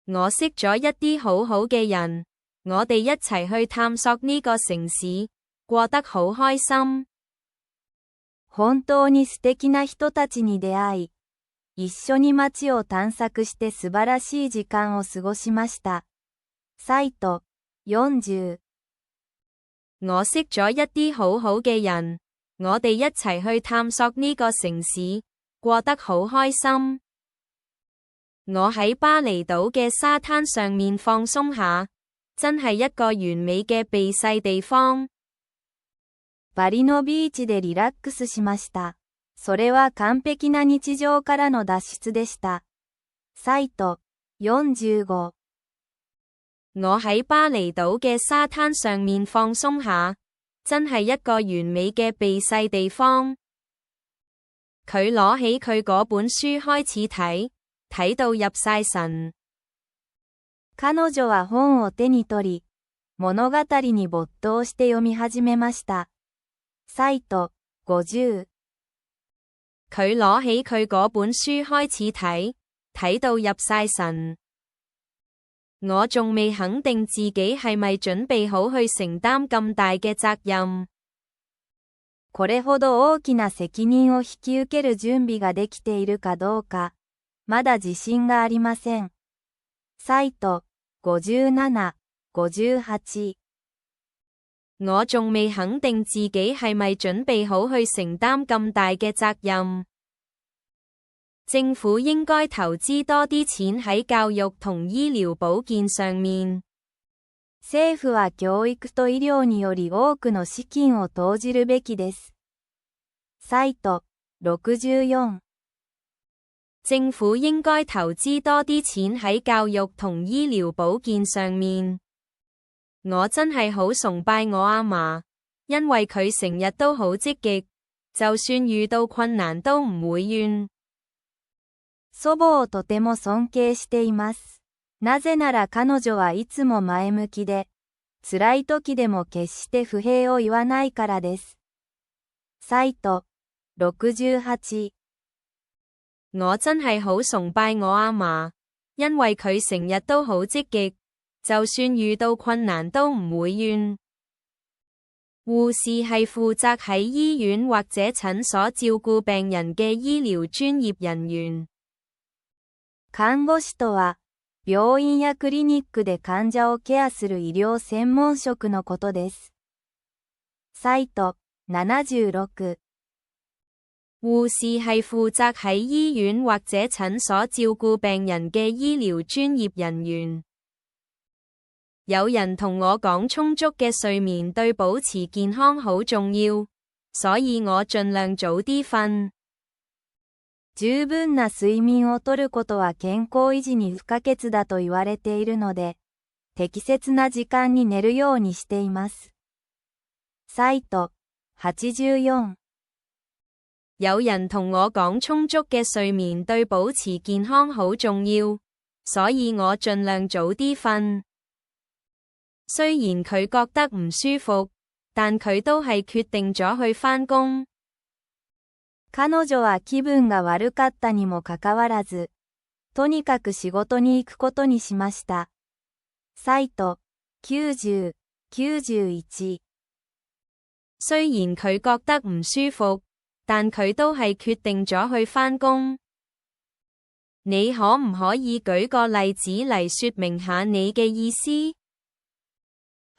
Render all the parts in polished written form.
我識咗一啲好好嘅人，我哋一齊去探索呢個城市，過得好開心。本當に素敵な人たちに出会い、一緒に街を探索して素晴らしい時間を過ごしました。サイト40。我識咗一啲好好嘅人，我哋一齊去探索呢個城市，過得好開心。我喺巴厘島嘅沙灘上面放鬆下，真係一個完美嘅避世地方。バリのビーチでリラックスしました。それは完璧な日常からの脱出でした。サイト45。我喺巴厘島嘅沙灘上面放鬆下，真係一個完美嘅避世地方。佢攞起佢嗰本書開始睇，睇到入晒神。彼女は本を手に取り、物語に没頭して読み始めました。サイト50。佢攞起佢嗰本書開始睇，睇到入晒神。我仲未肯定自己係咪準備好去承擔咁大嘅責任。これほど大きな責任を引き受ける準備ができているかどうか、まだ自信がありません。サイト57、58。我仲未肯定自己係咪準備好去承擔咁大嘅責任。政府應該投資多啲錢喺教育同醫療保健上面。政府は教育と医療により多くの資金を投じるべきです。サイト64。政府應該投資多啲錢喺教育同醫療保健上面。我真係好崇拜我阿嫲，因為佢成日都好積極，就算遇到困難都唔會怨。祖母をとても尊敬しています。なぜなら彼女はいつも前向きで、辛い時でも決して不平を言わないからです。サイト68。我真係好崇拜我阿嫲，因為佢成日都好積極，就算遇到困難都唔會怨。護士係負責喺醫院或者診所照顧病人嘅醫療專業人員。看護師とは、病院やクリニックで患者をケアする医療専門職のことです。サイト76。護士係負責喺醫院或者診所照顧病人嘅醫療專業人員。有人同我講充足嘅睡眠對保持健康好重要，所以我盡量早啲瞓。十分な睡眠をとることは健康維持に不可欠だと言われているので、適切な時間に寝るようにしています。サイト84。有人同我講充足嘅睡眠對保持健康好重要，所以我盡量早啲瞓。雖然佢覺得唔舒服，但佢都係決定咗去返工。彼女は気分が悪かったにもかかわらず、とにかく仕事に行くことにしました。サイト90、91。雖然佢覺得唔舒服，但佢都係決定咗去返工。你可唔可以舉個例子嚟說明下你嘅意思？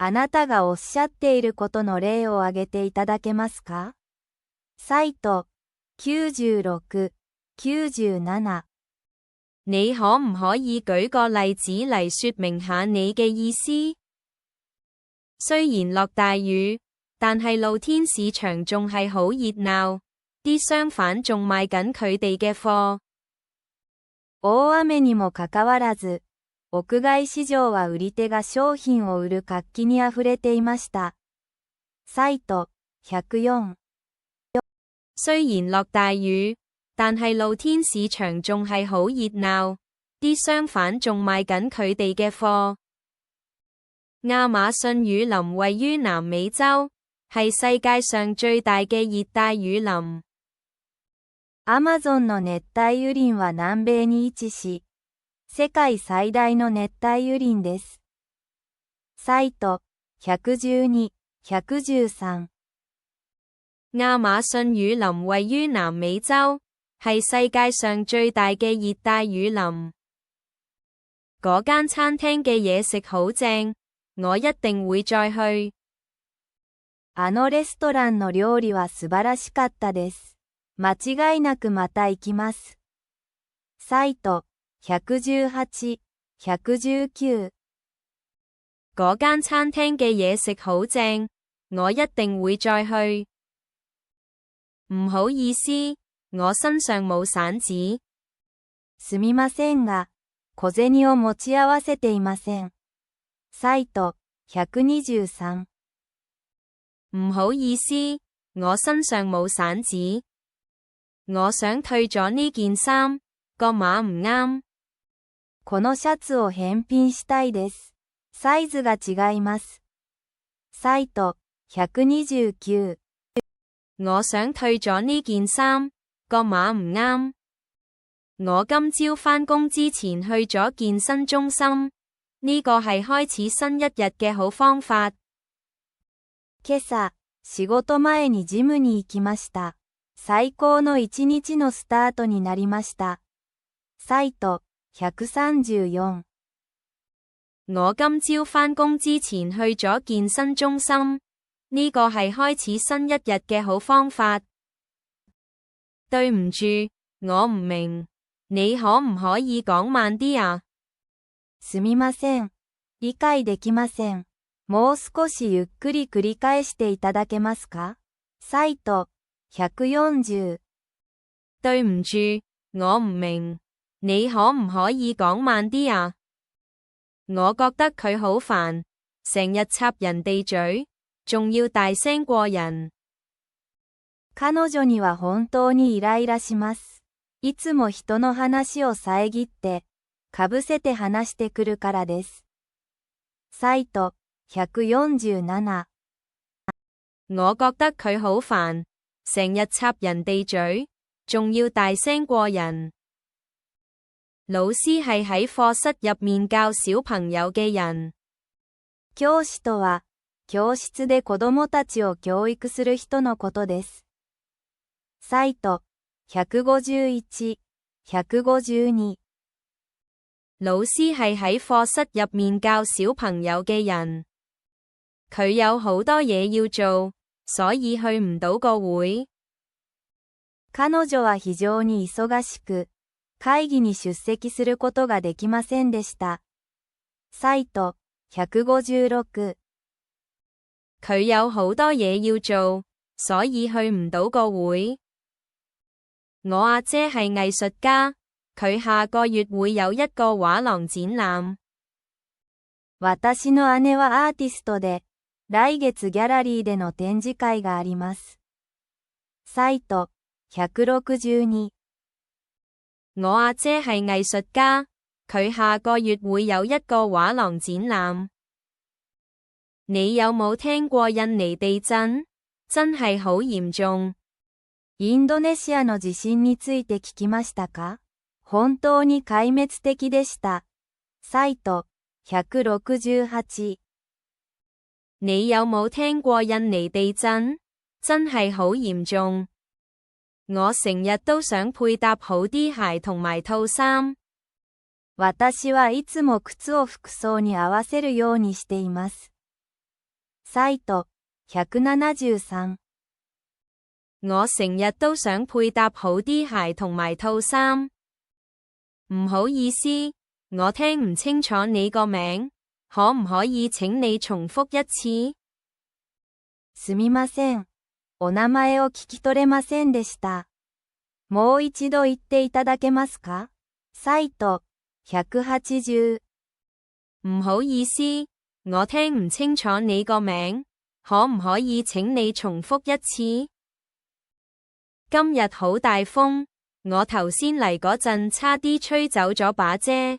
あなたがおっしゃっていることの例を挙げていただけますか？サイト96、97。你可唔可以舉個例子嚟說明下你嘅意思？雖然落大雨，但係露天市場仲係好熱鬧，啲商販仲賣緊佢哋嘅貨。大雨にもかかわらず、屋外市場は売り手が商品を売る活気にあふれていました。サイト104。雖然落大雨，但係露天市場仲係好熱鬧，啲商販仲賣緊佢哋嘅貨。亞馬遜雨林位於南美洲，係世界上最大嘅熱帶雨林。アマゾンの熱帯雨林は南米に位置し、世界最大の熱帯雨林です。サイト112、113。亞馬遜雨林位於南美洲，係世界上最大嘅熱帶雨林。嗰間餐廳嘅嘢食好正，我一定會再去。あのレストランの料理は素晴らしかったです。間違いなくまた行きます。サイト118、119。嗰間餐廳嘅嘢食好正，我一定會再去。唔好意思，我身上冇散紙。すみませんが、小銭を持ち合わせていません。サイト123。唔好意思，我身上冇散紙。我想退咗呢件衫，個碼唔啱。このシャツを返品したいです。サイズが違います。サイト129。我想退咗呢件衫，個碼唔啱。我今朝返工之前去咗健身中心，呢個係開始新一日嘅好方法。今朝、仕事前にジムに行きました。最高の一日のスタートになりました。サイト134。我今朝返工之前去咗健身中心，呢個係開始新一日嘅好方法。對唔住，我唔明，你可唔可以講慢啲啊？すみません。理解できません。もう少しゆっくり繰り返していただけますか？サイト140。對唔住，我唔明，你可唔可以講慢啲啊？我覺得佢好煩，成日插人哋嘴，仲要大聲過人。彼女には本當にイライラします。いつも人の話を遮って、かぶせて話してくるからです。サイト147。我覺得佢好煩，成日插人哋嘴，仲要大聲過人。老師係喺課室入面教小朋友嘅人。教師とは、教室で子供たちを教育する人のことです。サイト151、152。老師係喺課室入面教小朋友嘅人。佢有好多嘢要做，所以去唔到個會。彼女は非常に忙しく、会議に出席することができませんでした。サイト156。佢有好多嘢要做，所以去唔到個會。我阿姐係藝術家，佢下個月會有一個畫廊展覽。私の姉はアーティストで、来月ギャラリーでの展示会があります。サイト162。我阿姐係藝術家，佢下個月會有一個畫廊展覽。你有冇聽過印尼地震？真係好嚴重。インドネシアの地震について聞きましたか？本当に壊滅的でした。サイト168。你有冇聽過印尼地震？真係好嚴重。我成日都想配搭好啲鞋同埋套衫。私はいつも靴を服装に合わせるようにしています。サイト173。我成日都想配搭好啲鞋同埋套衫。唔好意思，我聽唔清楚你個名，可唔可以請你重複一次？すみません。お名前を聞き取れませんでした。もう一度言っていただけますか？サイト180。唔好意思，我聽唔清楚你個名，可唔可以請你重複一次？今日好大風，我頭先嚟嗰陣差啲吹走咗把遮。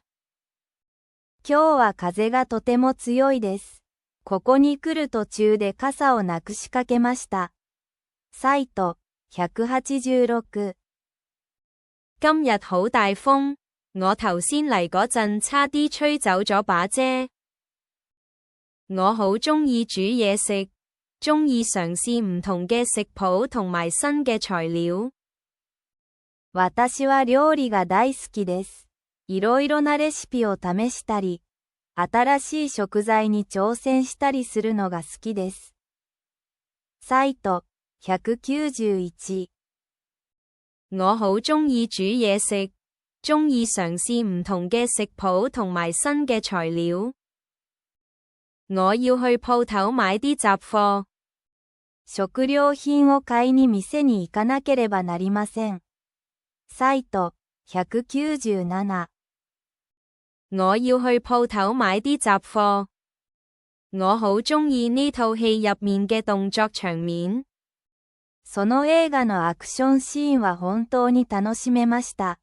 今日は風がとても強いです。ここに来る途中で傘をなくしかけました。サイト186。今日好大風，我頭先嚟嗰陣差啲吹走咗把遮。我好鍾意煮嘢食，鍾意嘗試唔同嘅食譜同埋新嘅材料。私は料理が大好きです。いろいろなレシピを試したり、新しい食材に挑戦したりするのが好きです。サイト191。我好鍾意煮嘢食，鍾意嘗試唔同嘅食譜同埋新嘅材料。我要去鋪頭買啲雜貨。食料品を買いに店に行かなければなりません。サイト197。我要去鋪頭買啲雜貨。我好鍾意呢套戲入面嘅動作場面。その映画のアクションシーンは本当に楽しめました。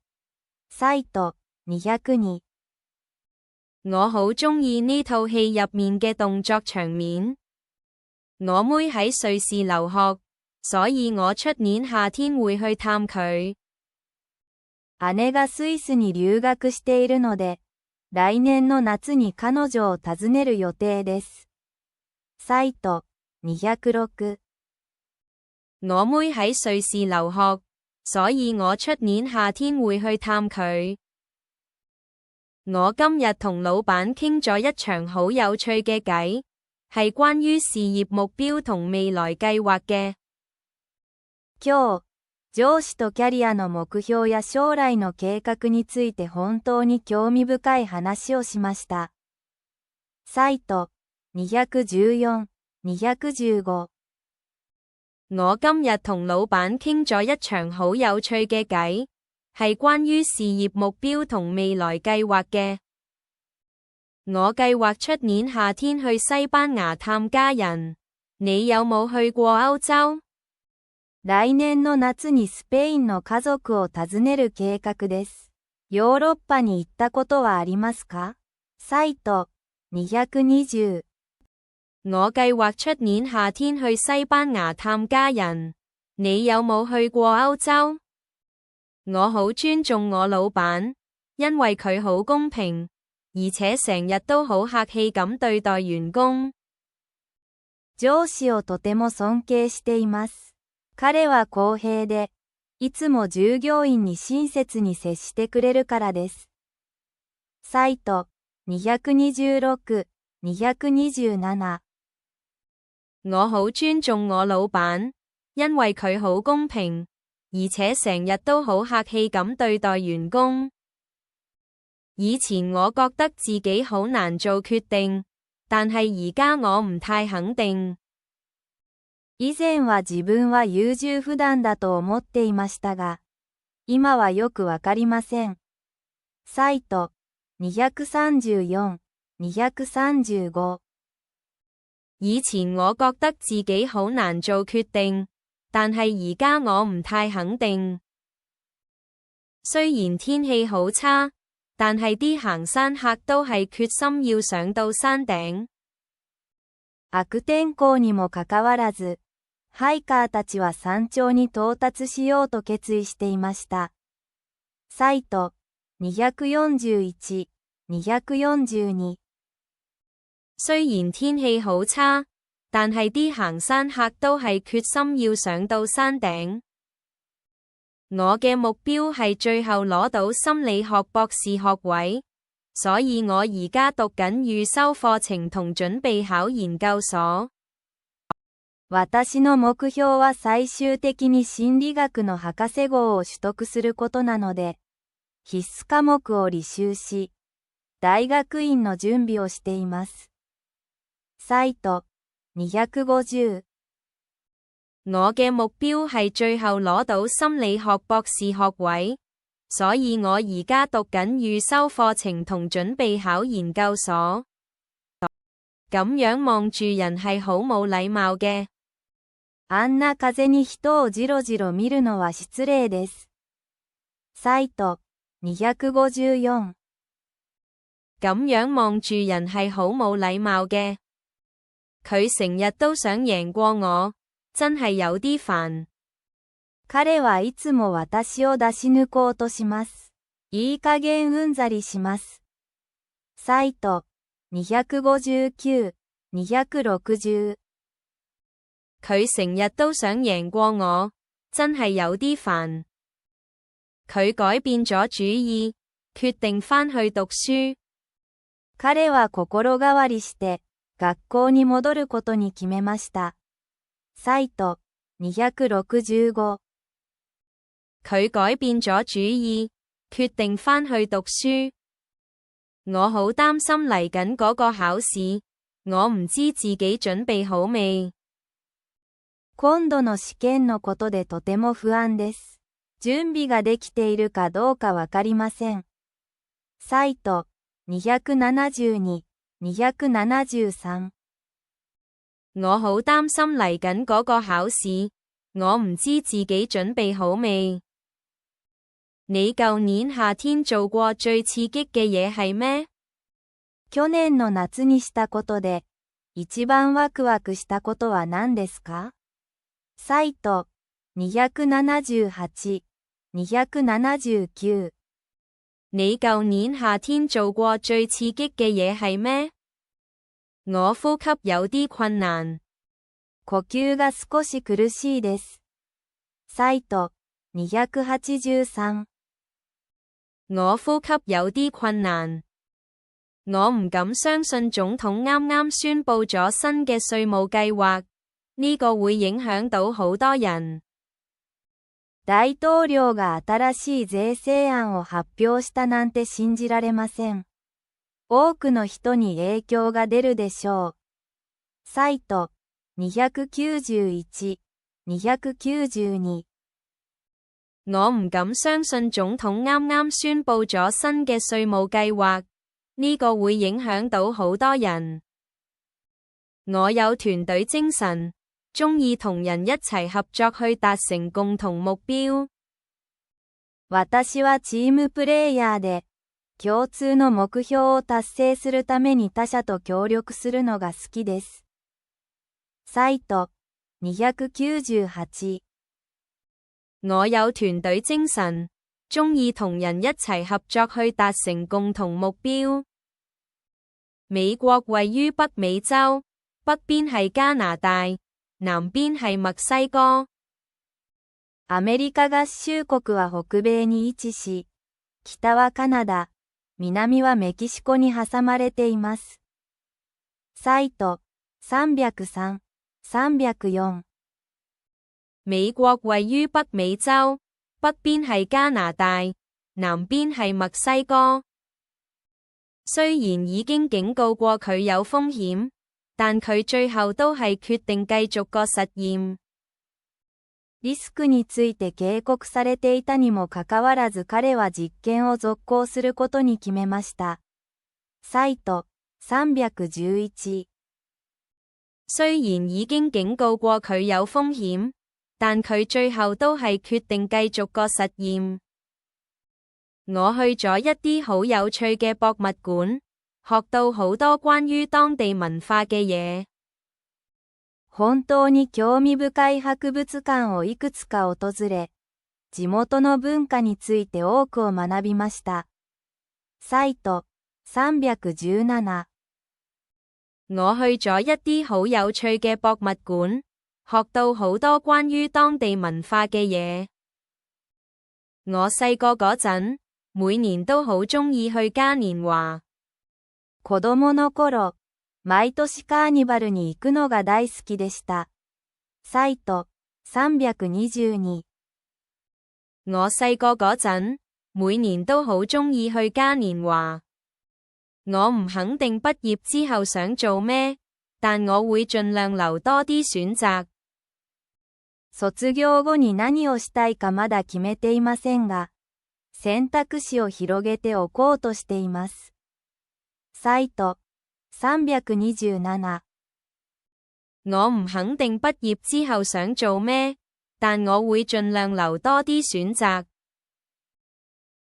サイト202。我好鍾意呢套戲入面嘅動作場面。我妹喺瑞士留學，所以我出年夏天會去探佢。姉がスイスに留学しているので、来年の夏に彼女を訪ねる予定です。サイト206。我妹喺瑞士留學，所以我出年夏天會去探佢。我今日同老闆傾咗一場好有趣嘅偈，係關於事業目標同未來計劃嘅。今日、上司とキャリアの目標や将来の計画について本当に興味深い話をしました。サイト214、215。我今日同老闆傾咗一場好有趣嘅偈，係關於事業目標同未來計劃嘅。我計劃出年夏天去西班牙探家人。你有冇去過歐洲？来年の夏にスペインの家族を訪ねる計画です。ヨーロッパに行ったことはありますか？サイト220。我計劃出年夏天去西班牙探家人。你有冇去過歐洲？我好尊重我老闆，因為佢好公平，而且成日都好客氣咁對待員工。上司をとても尊敬しています。彼は公平で、いつも従業員に親切に接してくれるからです。サイト226、227。我好尊重我老闆，因為佢好公平，而且成日都好客氣咁對待員工。以前我覺得自己好難做決定，但係而家我唔太肯定。以前は自分は優柔不斷だと思っていましたが、今はよくわかりません。サイト234、235。以前我覺得自己好難做決定，但係而家我唔太肯定。雖然天氣好差，但係啲行山客都係決心要上到山頂。悪天候にもかかわらず、ハイカーたちは山頂に到達しようと決意していました。サイト241、242。雖然天氣好差，但係啲行山客都係決心要上到山頂。我嘅目標係最後攞到心理學博士學位，所以我而家讀緊預修課程同準備考研究所。私の目標は最終的に心理学の博士号を取得することなので、必須科目を履修し、大学院の準備をしています。サイト250。我嘅目標係最後攞到心理學博士學位，所以我而家讀緊預修課程同準備考研究所。咁樣望住人係好冇禮貌嘅。あんな風に人をじろじろ見るのは失礼です。サイト254。咁樣望住人係好冇禮貌嘅。佢成日都想贏過我，真係有啲煩。彼はいつも私を出し抜こうとします。いい加減うんざりします。サイト259、260。佢成日都想贏過我，真係有啲煩。佢改變咗主意，決定返去讀書。彼は心変わりして、学校に戻ることに決めました。サイト265。佢改變咗主意，決定返去讀書。我好擔心嚟緊嗰個考試，我唔知自己準備好未。今度の試験のことでとても不安です。準備ができているかどうかわかりません。サイト272、273。我好擔心嚟緊嗰個考試，我唔知自己準備好未。你舊年夏天做過最刺激嘅嘢係咩？去年の夏にしたことで、一番ワクワクしたことは何ですか？サイト278、279。你舊年夏天做過最刺激嘅嘢係咩？我呼吸有啲困難。呼吸が少し苦しいです。サイト283。我呼吸有啲困難。我唔敢相信總統啱啱宣布咗新嘅稅務計劃，呢個會影響到好多人。大統領が新しい税制案を発表したなんて信じられません。多くの人に影響が出るでしょう。サイト291、292。我唔敢相信總統啱啱宣布咗新嘅稅務計劃，呢個會影響到好多人。我有團隊精神，鍾意同人一齊合作去達成共同目標。私はチームプレイヤーで、共通の目標を達成するために他者と協力するのが好きです。サイト298。我有團隊精神，鍾意同人一齊合作去達成共同目標。美國位於北美洲，北邊係加拿大，南邊係墨西哥。アメリカ合衆国は北米に位置し、北はカナダ、南はメキシコに挟まれています。サイト303、304。美國位於北美洲，北邊係加拿大，南邊係墨西哥。雖然已經警告過佢有風險，但佢最後都係決定繼續個實驗。リスクについて警告されていたにもかかわらず彼は実験を続行することに決めました。サイト311。雖然已經警告過佢有風險，但佢最後都係決定繼續個實驗。我去咗一啲好有趣嘅博物館，學到好多關於當地文化嘅嘢。本當に興味深い博物館をいくつか訪れ、地元の文化について多くを学びました。サイト317。我去咗一啲好有趣嘅博物館，學到好多關於當地文化嘅嘢。我細個嗰陣，每年都好鍾意去嘉年華。子供の頃、毎年カーニバルに行くのが大好きでした。サイト322。我細個嗰陣，每年都好鍾意去嘉年華。我唔肯定畢業之後想做咩，但我會盡量留多啲選擇。卒業後に何をしたいかまだ決めていませんが、選択肢を広げておこうとしています。サイト327。我唔肯定畢業之後想做咩，但我會盡量留多啲選擇。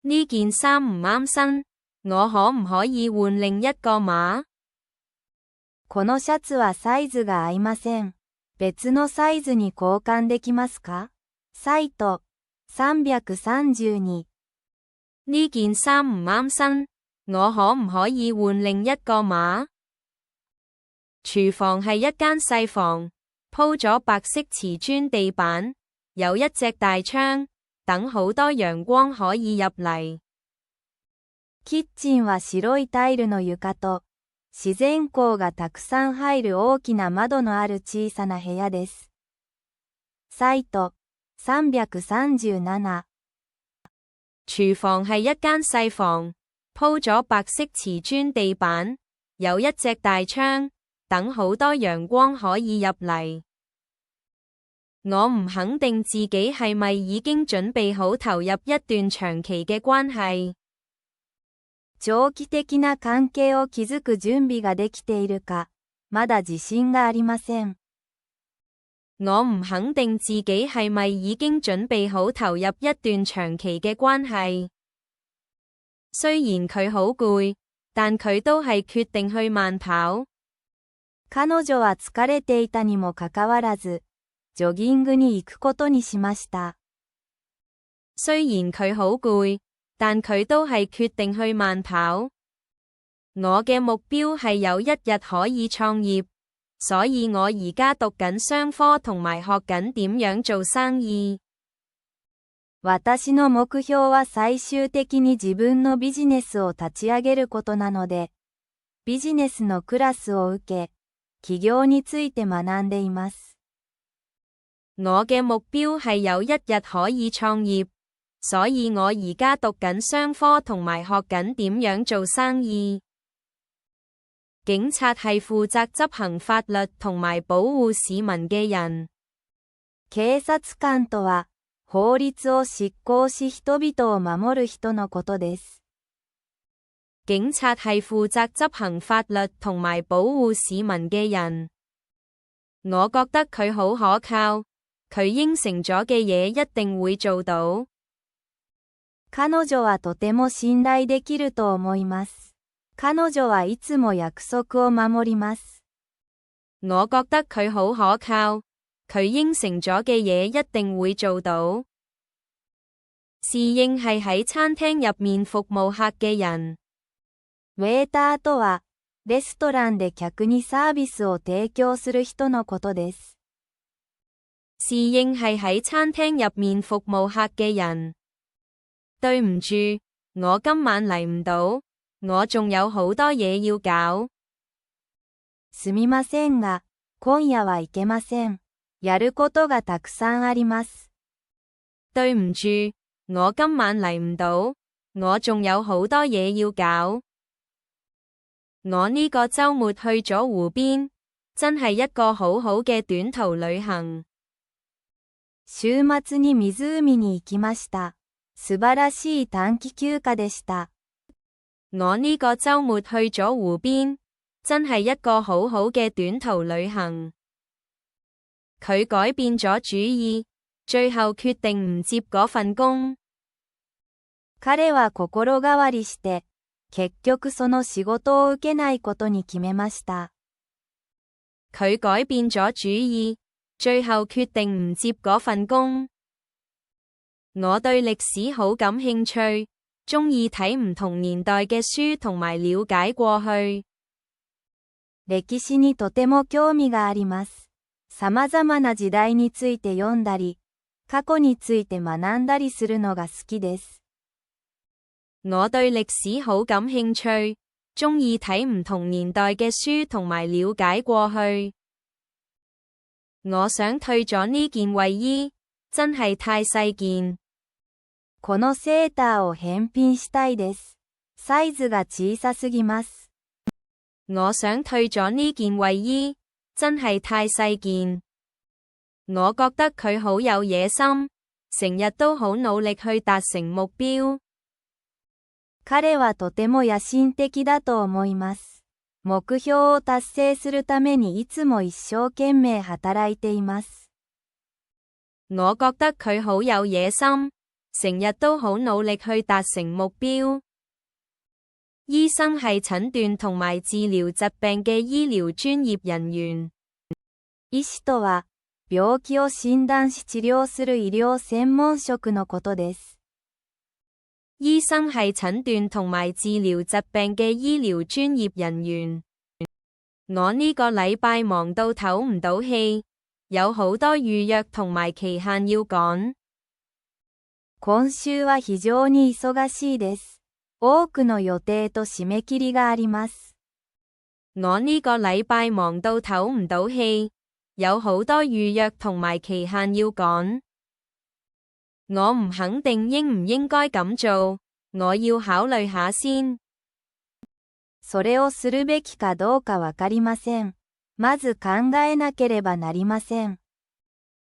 呢件衫唔啱身，我可唔可以換另一個碼？このシャツはサイズが合いません。別のサイズに交換できますか？サイト332。呢件衫唔啱身，我可唔可以換另一個碼？廚房係一間細房，鋪咗白色瓷磚地板，有一隻大窗，等好多陽光可以入嚟。キッチンは白いタイルの床と、自然光がたくさん入る大きな窓のある小さな部屋です。サイト337。廚房係一間細房，鋪咗白色瓷磚地板，有一隻大窗，等好多陽光可以入嚟。我唔肯定自己係咪已經準備好投入一段長期嘅關係。長期的な関係を築く準備ができているか、まだ自信がありません。我唔肯定自己係咪已經準備好投入一段長期嘅關係。雖然佢好攰，但佢都係決定去慢跑。彼女は疲れていたにもかかわらず、ジョギングに行くことにしました。雖然佢好攰，但佢都係決定去慢跑。我嘅目標係有一日可以創業，所以我而家讀緊商科同埋學緊點樣做生意。私の目標は最終的に自分のビジネスを立ち上げることなので、ビジネスのクラスを受け、起業について学んでいます。我嘅目標係有一日可以創業，所以我而家讀緊商科同埋學緊點樣做生意。警察係負責執行法律同埋保護市民嘅人。警察官とは、法律を執行し人々を守る人のことです。警察係負責執行法律同埋保護市民嘅人。我覺得佢好可靠，佢應承咗嘅嘢一定會做到。彼女はとても信頼できると思います。彼女はいつも約束を守ります。我覺得佢好可靠，佢應承咗嘅嘢一定會做到。侍應係喺餐廳入面服務客嘅人。ウェーターとは、レストランで客にサービスを提供する人のことです。侍應係喺餐廳入面服務客嘅人。對唔住，我今晚嚟唔到，我仲有好多嘢要搞。すみませんが、今夜は行けません。やることがたくさんあります。對唔住，我今晚嚟唔到，我仲有好多嘢要搞。我呢個週末去咗湖邊，真係一個好好嘅短途旅行。週末に湖に行きました。素晴らしい短期休暇でした。我呢個週末去咗湖邊，真係一個好好嘅短途旅行。佢改變咗主意，最後決定唔接嗰份工。彼は心変わりして、結局その仕事を受けないことに決めました。佢改變咗主意，最後決定唔接嗰份工。我對歷史好感興趣，鍾意睇唔同年代嘅書同埋了解過去。歴史にとても興味があります。様々な時代について読んだり、過去について学んだりするのが好きです。我對歷史好感興趣，鍾意睇唔同年代嘅書同埋了解過去。我想退咗呢件衛衣，真係太細件。このセーターを返品したいです。サイズが小さすぎます。我想退咗呢件衛衣，真係太細件。我覺得佢好有野心，成日都好努力去達成目標。彼はとても野心的だと思います。目標を達成するためにいつも一生懸命働いています。我覺得佢好有野心，成日都好努力去達成目標。醫生係診斷同埋治療疾病嘅醫療專業人員。醫師とは、病気を診斷し治療する医療専門職のことです。醫生係診斷同埋治療疾病嘅醫療專業人員。我呢個禮拜忙到唞唔到氣，有好多預約同埋期限要趕。今週は非常に忙しいです。多くの予定と締め切りがあります。我呢個禮拜忙到唞唔到氣，有好多預約同埋期限要趕。我唔肯定應唔應該咁做，我要考慮下先。それをするべきかどうかわかりません。まず考えなければなりません。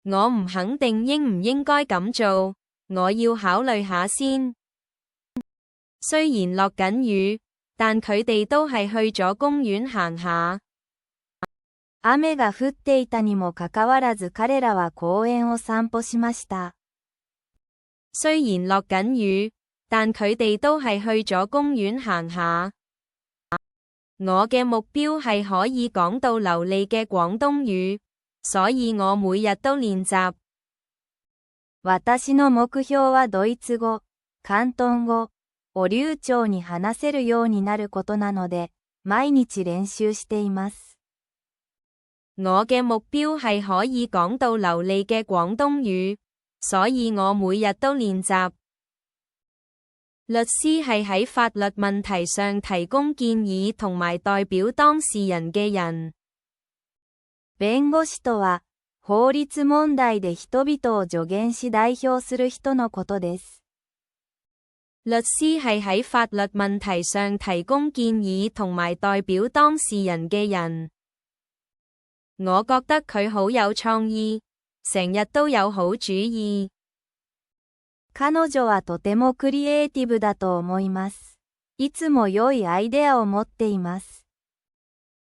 我唔肯定應唔應該咁做，我要考慮下先。雖然落緊雨，但佢哋都係去咗公園行下。雨が降っていたにもかかわらず彼らは公園を散歩しました。雖然落緊雨，但佢哋都係去咗公園行下。我嘅目標係可以講到流利嘅廣東語，所以我每日都練習。私の目標はドイツ語、広東語を流暢に話せるようになることなので、毎日練習しています。我嘅目標係可以講到流利嘅廣東語，所以我每日都練習。律師係喺法律問題上提供建議同埋代表當事人嘅人。弁護士とは、法律問題で人々を助言し代表する人のことです。律師係喺法律問題上提供建議同埋代表當事人嘅人。我覺得佢好有創意，成日都有好主意。彼女はとてもクリエイティブだと思います。いつも良いアイデアを持っています。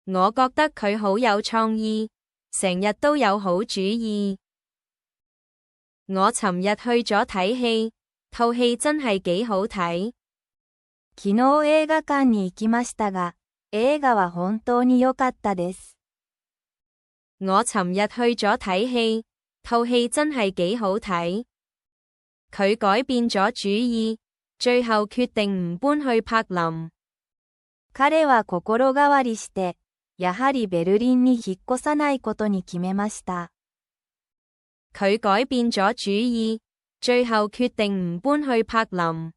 我覺得佢好有創意，成日都有好主意。我尋日去咗睇戲，套戲真係幾好睇。昨日映画館に行きましたが、映畫は本當に良かったです。我尋日去咗睇戲，套戲真係幾好睇。佢改變咗主意，最後決定唔搬去柏林。彼は心変わりして、やはりベルリンに引っ越さないことに決めました。佢改變咗主意，最後決定唔搬去柏林。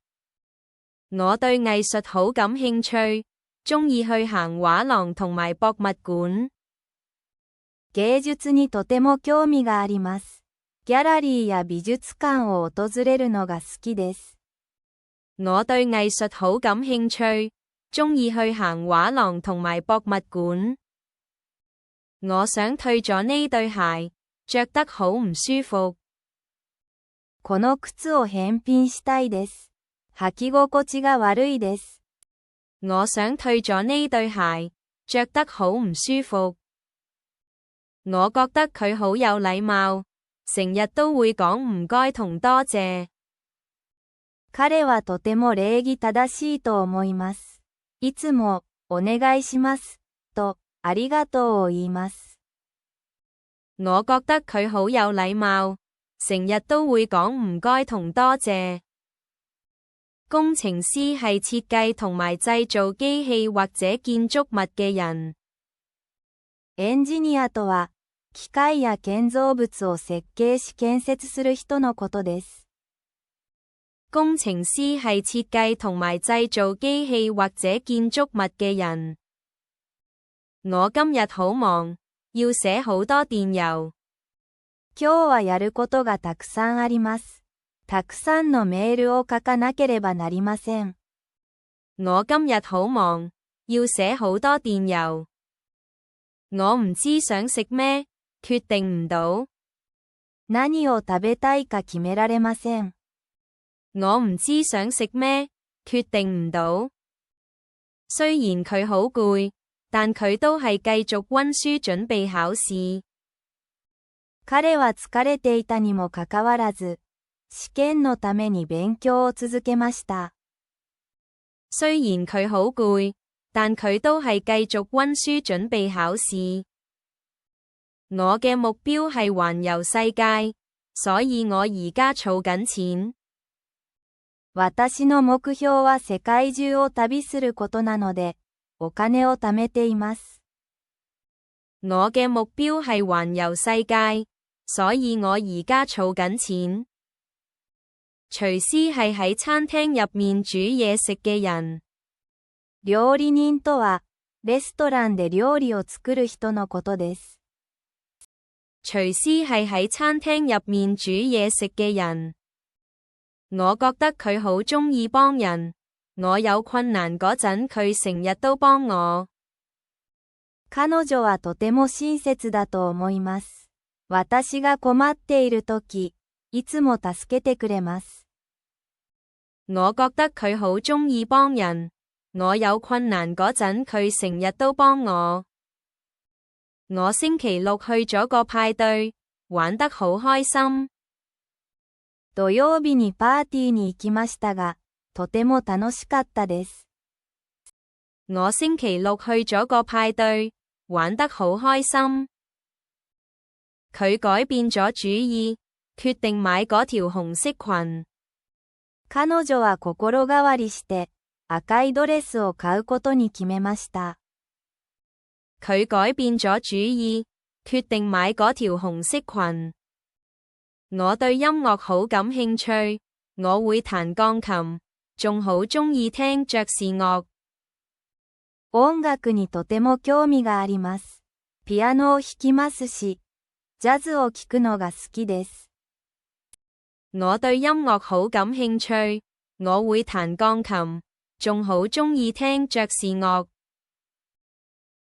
我對藝術好感興趣，鍾意去行畫廊同埋博物館。芸術にとても興味があります。ギャラリーや美術館を訪れるのが好きです。我對藝術好感興趣，鍾意去行畫廊同埋博物館。我想退咗呢對鞋，着得好唔舒服。この靴を返品したいです。履き心地が悪いです。我想退咗呢對鞋，着得好唔舒服。我覺得佢好有禮貌，成日都會講唔該同多謝。彼はとても礼儀正しいと思います。いつも、お願いします、と、ありがとうを言います。我覺得佢好有禮貌，成日都會講唔該同多謝。工程師係設計同埋製造機器或者建築物嘅人。エンジニアとは、機械や建造物を設計し建設する人のことです。工程師係設計同埋製造機器或者建築物嘅人。我今日好忙，要寫好多電郵。今日はやることがたくさんあります。たくさんのメールを書かなければなりません。我今日好忙，要寫好多電郵。我唔知想食咩，決定唔到。何を食べたいか決められません。我唔知想食咩，決定唔到。雖然佢好攰，但佢都係繼續溫書準備考試。彼は疲れていたにもかかわらず、試験のために勉強を続けました。雖然佢好攰，但佢都係繼續溫書準備考試。我嘅目標係環遊世界，所以我而家儲緊錢。私の目標は世界中を旅することなので、お金を貯めています。我嘅目標係環遊世界，所以我而家儲緊錢。廚師係喺餐廳入面煮嘢食嘅人。料理人とは、レストランで料理を作る人のことです。廚師係喺餐廳入面煮嘢食嘅人。我覺得佢好鍾意幫人，我有困難嗰陣佢成日都幫我。彼女はとても親切だと思います。私が困っているとき、いつも助けてくれます。我覺得佢好鍾意幫人，我有困難嗰陣佢成日都幫我。我星期六去咗個派對，玩得好開心。土曜日にパーティーに行きましたが、とても楽しかったです。我星期六去咗個派對，玩得好開心。佢改變咗主意，決定買嗰條紅色裙。彼女は心変わりして、赤いドレスを買うことに決めました。佢改變咗主意，決定買嗰條紅色裙。我對音樂好感興趣，我會彈鋼琴，仲好鍾意聽爵士樂。音楽にとても興味があります。ピアノを弾きますし、ジャズを聴くのが好きです。我對音樂好感興趣，我會彈鋼琴，仲好鍾意聽爵士樂。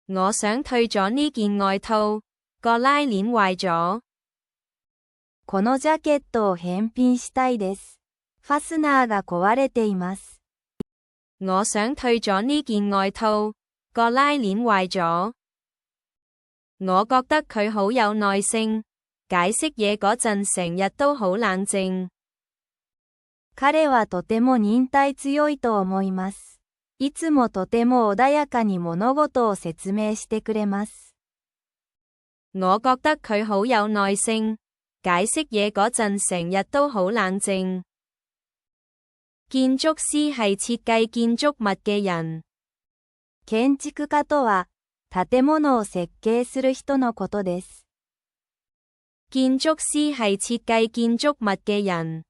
我想退咗呢件外套，個拉鏈壞咗。このジャケットを返品したいです。ファスナーが壊れています。我想退咗呢件外套，個拉鏈壞咗。我覺得佢好有耐性，解釋嘢嗰陣成日都好冷靜。彼はとても忍耐強いと思います。いつもとても穏やかに物事を説明してくれます。我覺得佢好有耐性，解釋嘢嗰陣成日都好冷靜。建築師係設計建築物嘅人。建築家とは、建物を設計する人のことです。建築師係設計建築物嘅人。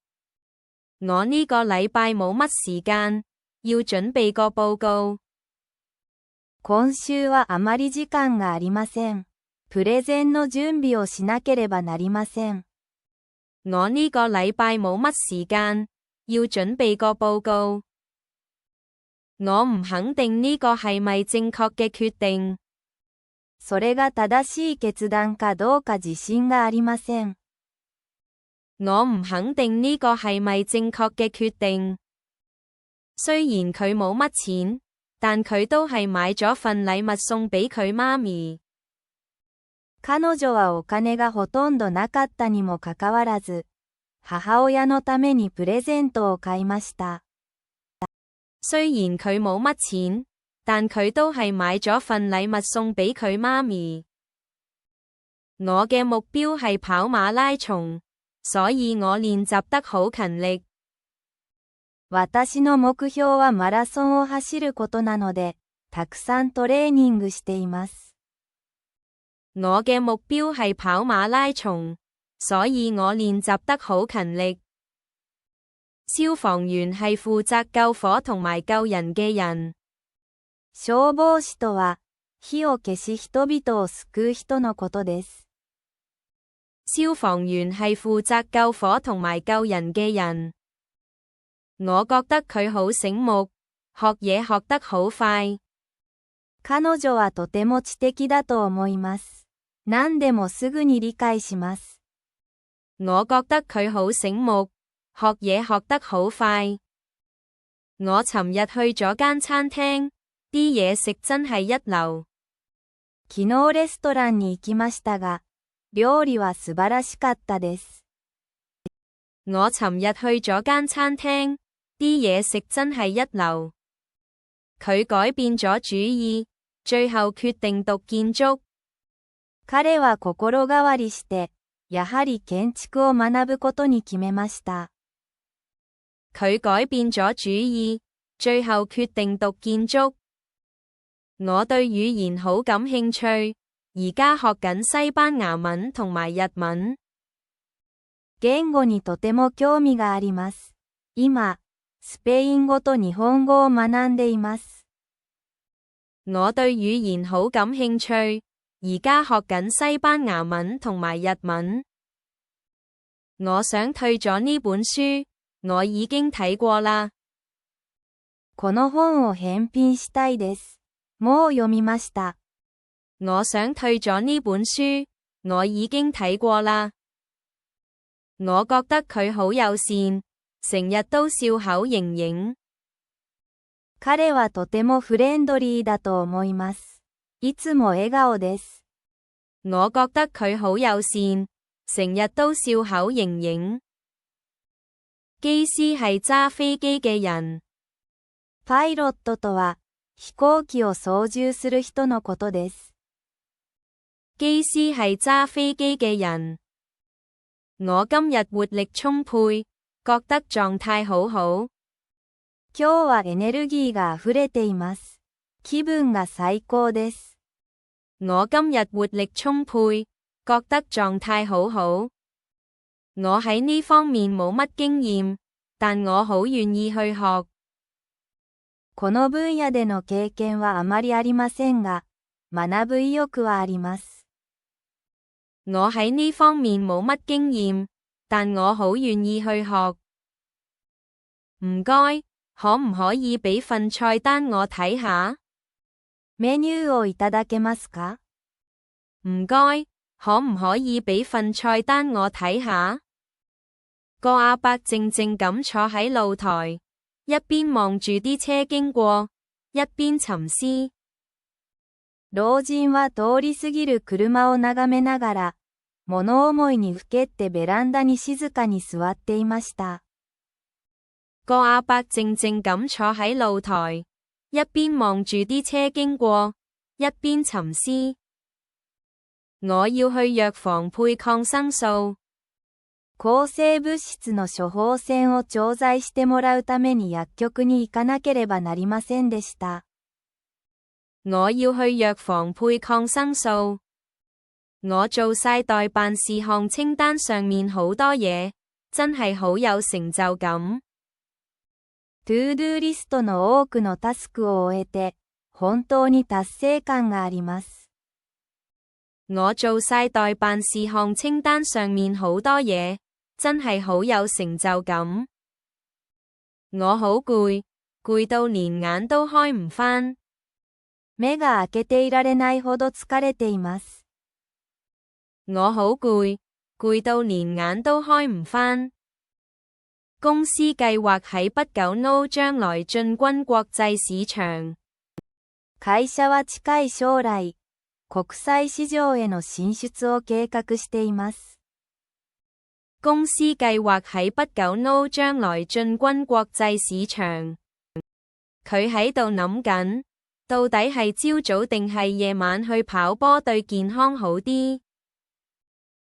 我呢個禮拜冇乜時間，要準備個報告。今週はあまり時間がありません。プレゼンの準備をしなければなりません。我呢個禮拜冇乜時間，要準備個報告。我唔肯定呢個係咪正確嘅決定。それが正しい決斷かどうか自信がありません。我唔肯定呢個係咪正確嘅決定。雖然佢冇乜錢，但佢都係買咗份禮物送俾佢媽咪。彼女はお金がほとんどなかったにもかかわらず、母親のためにプレゼントを買いました。雖然佢冇乜錢，但佢都係買咗份禮物送俾佢媽咪。我嘅目標係跑馬拉松，所以我練習得好勤力。私の目標はマラソンを走ることなので、たくさんトレーニングしています。我嘅目標係跑馬拉松，所以我練習得好勤力。消防員係負責救火同埋救人嘅人。消防士とは、火を消し人々を救う人のことです。消防員係負責救火同埋救人嘅人。我覺得佢好醒目，學嘢學得好快。彼女はとても知的だと思います。何でもすぐに理解します。我覺得佢好醒目，學嘢學得好快。我尋日去咗間餐廳，啲嘢食真係一流。昨日レストランに行きましたが、料理は素晴らしかったです。我尋日去咗間餐廳，啲嘢食真係一流。佢改變咗主意，最後決定讀建築。彼は心変わりして、やはり建築を学ぶことに決めました。佢改變咗主意，最後決定讀建築。我對語言好感興趣，而家學緊西班牙文同埋日文。言語にとても興味があります。今、スペイン語と日本語を学んでいます。我對語言好感興趣，而家學緊西班牙文同埋日文。我想退咗呢本書，我已經睇過啦。この本を返品したいです。もう読みました。我想退咗呢本書，我已經睇過啦。我覺得佢好友善，成日都笑口盈盈。彼はとてもフレンドリーだと思います。いつも笑顔です。我覺得佢好友善，成日都笑口盈盈。機師係揸飛機嘅人。パイロットとは、飛行機を操縦する人のことです。機師係揸飛機嘅人。我今日活力充沛，覺得狀態好好。今日はエネルギーが溢れています。気分が最高です。我今日活力充沛，覺得狀態好好。我喺呢方面冇乜經驗，但我好願意去學。この分野での経験はあまりありませんが、学ぶ意欲はあります。我喺呢方面冇乜經驗，但我好願意去學。唔該，可唔可以俾份菜單我睇下？メニューをいただけますか？唔該，可唔可以俾份菜單我睇下？個阿伯靜靜咁坐喺露台，一邊望住啲車經過，一邊沉思。老人は通り過ぎる車を眺めながら、物思いにふけってベランダに静かに座っていました。個阿伯靜靜咁坐喺露台，一邊望住啲車經過，一邊沉思。我要去藥房配抗生素。抗生物質の処方箋を調剤してもらうために薬局に行かなければなりませんでした。我要去藥房配抗生素。我做晒待辦事項清單上面好多嘢，真係好有成就感。トゥードゥーリストの多くのタスクを終えて、本当に達成感があります。我做晒待辦事項清單上面好多嘢，真係好有成就感。我好攰，攰到連眼都開唔返。目が開けていられないほど疲れています。我好攰，攰到連眼都開唔返。公司計劃喺不久の將來進軍國際市場。会社は近い将来、国際市場への進出を計畫しています。公司計劃喺不久の將來進軍國際市場。佢喺度諗緊，到底係朝早定係夜晚去跑波對健康好啲？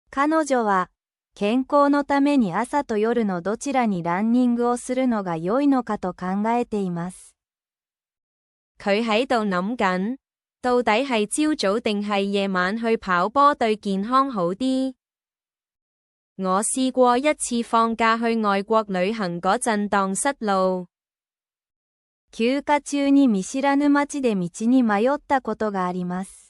彼女は、健康のために朝と夜のどちらにランニングをするのが良いのかと考えています。佢喺度諗緊，到底係朝早定係夜晚去跑波對健康好啲？我試過一次放假去外國旅行嗰陣蕩失路。休暇中に見知らぬ街で道に迷ったことがあります。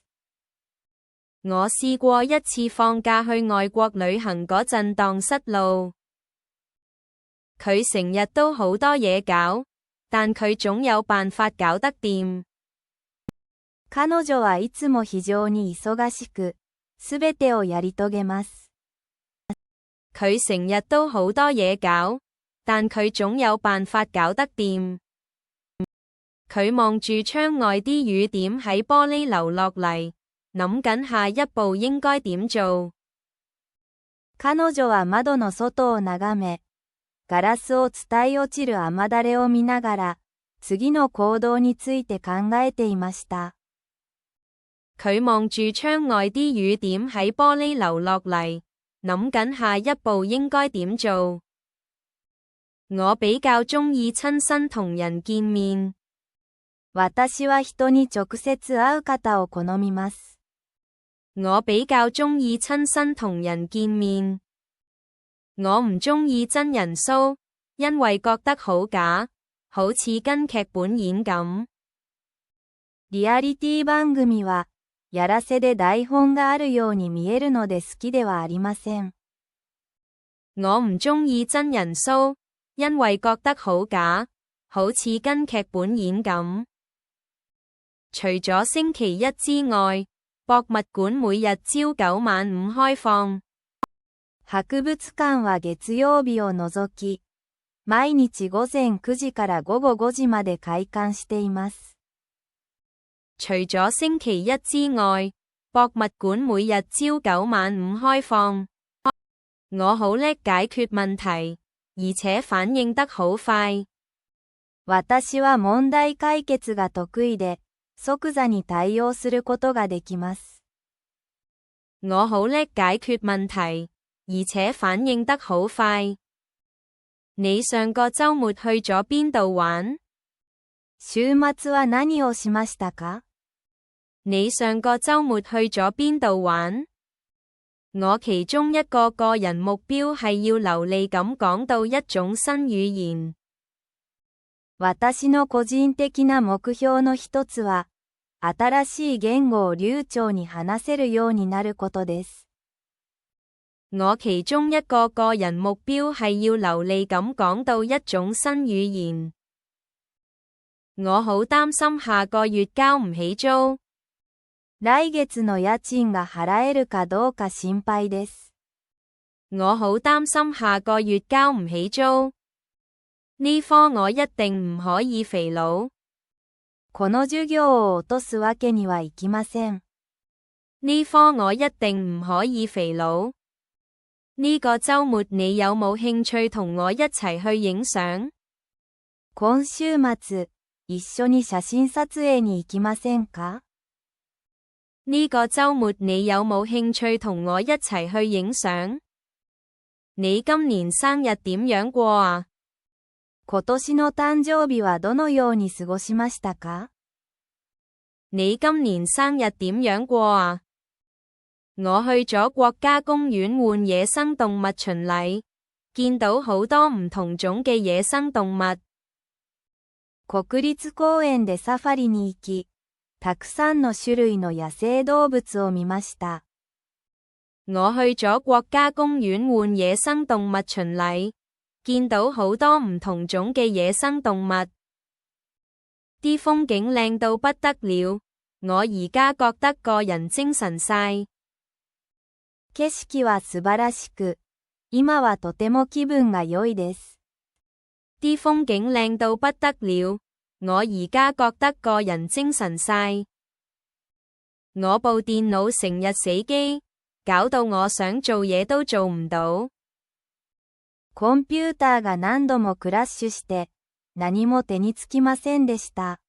我試過一次放假去外國旅行嗰陣蕩失路。佢成日都好多嘢搞，但佢總有辦法搞得掂。彼女はいつも非常に忙しく、すべてをやり遂げます。佢成日都好多嘢搞，但佢總有辦法搞得掂。佢望住窗外啲雨點喺玻璃流落嚟，諗緊下一步應該點做。彼女は窓の外を眺め、ガラスを伝い落ちる雨だれを見ながら、次の行動について考えていました。佢望住窗外啲雨點喺玻璃流落嚟，諗緊下一步應該點做。我比較鍾意親身同人見面。私は人に直接会う方を好みます。我比較鍾意親身同人見面。我唔鍾意真人 show， 因為覺得好假，好似跟劇本演咁。リアリティ番組は、やらせで台本があるように見えるので好きではありません。我唔鍾意真人 show， 因為覺得好假，好似跟劇本演咁。除咗星期一之外，博物館每日朝9晚5開放。博物館は月曜日を除き、毎日午前9時から午後5時まで開館しています。除咗星期一之外，博物館每日朝9晚5開放。我好叻解決問題，而且反應得好快。私は問題解決が得意で、即座に対応することができます。我好叻解決問題，而且反應得好快。你上個週末去咗邊度玩？週末は何をしましたか？你上個週末去咗邊度玩？我其中一個個人目標係要流利咁講到一種新語言。私の個人的な目標の一つは、新しい言語を流暢に話せるようになることです。我其中一個個人目標係要流利咁講到一種新語言。我好擔心下個月交唔起租。来月の家賃が払えるかどうか心配です。我好擔心下個月交唔起租。呢科我一定唔可以肥佬。この授業を落とすわけにはいきません。呢科我一定唔可以肥佬。呢個週末你有冇興趣同我一齊去影相？今週末、一緒に寫真撮影に行きませんか？呢個週末你有冇興趣同我一齊去影相？你今年生日點樣過啊？今年の誕生日はどのように過ごしましたか？你今年生日點樣過啊？我去咗國家公園換野生動物巡禮，見到好多唔同種嘅野生動物。國立公園でサファリに行き、たくさんの種類の野生動物を見ました。我去咗國家公園換野生動物巡禮，見到好多唔同種嘅野生動物。啲風景靚到不得了，我而家覺得個人精神晒。景色は素晴らしく、今はとても気分が良いです。啲風景靚到不得了，我而家覺得個人精神晒。我部電腦成日死機，搞到我想做嘢都做唔到。コンピューターが何度もクラッシュして、何も手につきませんでした。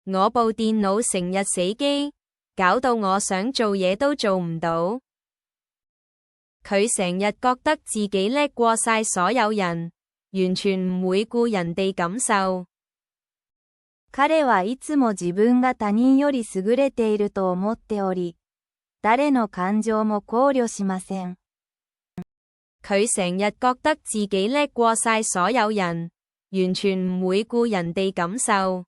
我部電腦成日死機，搞到我想做嘢都做唔到。佢成日覺得自己叻過晒所有人，完全唔會顧人哋感受。彼はいつも自分が他人より優れていると思っており、誰の感情も考慮しません。佢成日覺得自己叻過晒所有人，完全唔會顧人哋感受。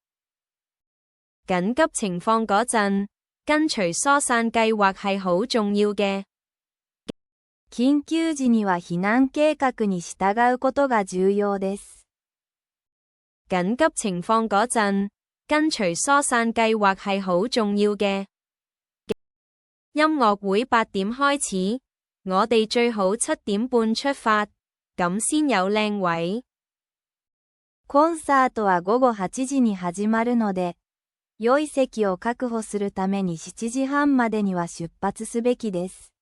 緊急情況嗰陣，跟隨疏散計劃係好重要嘅。緊急時には避難計畫に従うことが重要です。緊急情況嗰陣，跟隨疏散計劃係好重要嘅。音樂會8點開始，我哋最好7點半出發，咁先有靚位。コンサートは午後8時に始まるので、良い席を確保するために7時半までには出発すべきです。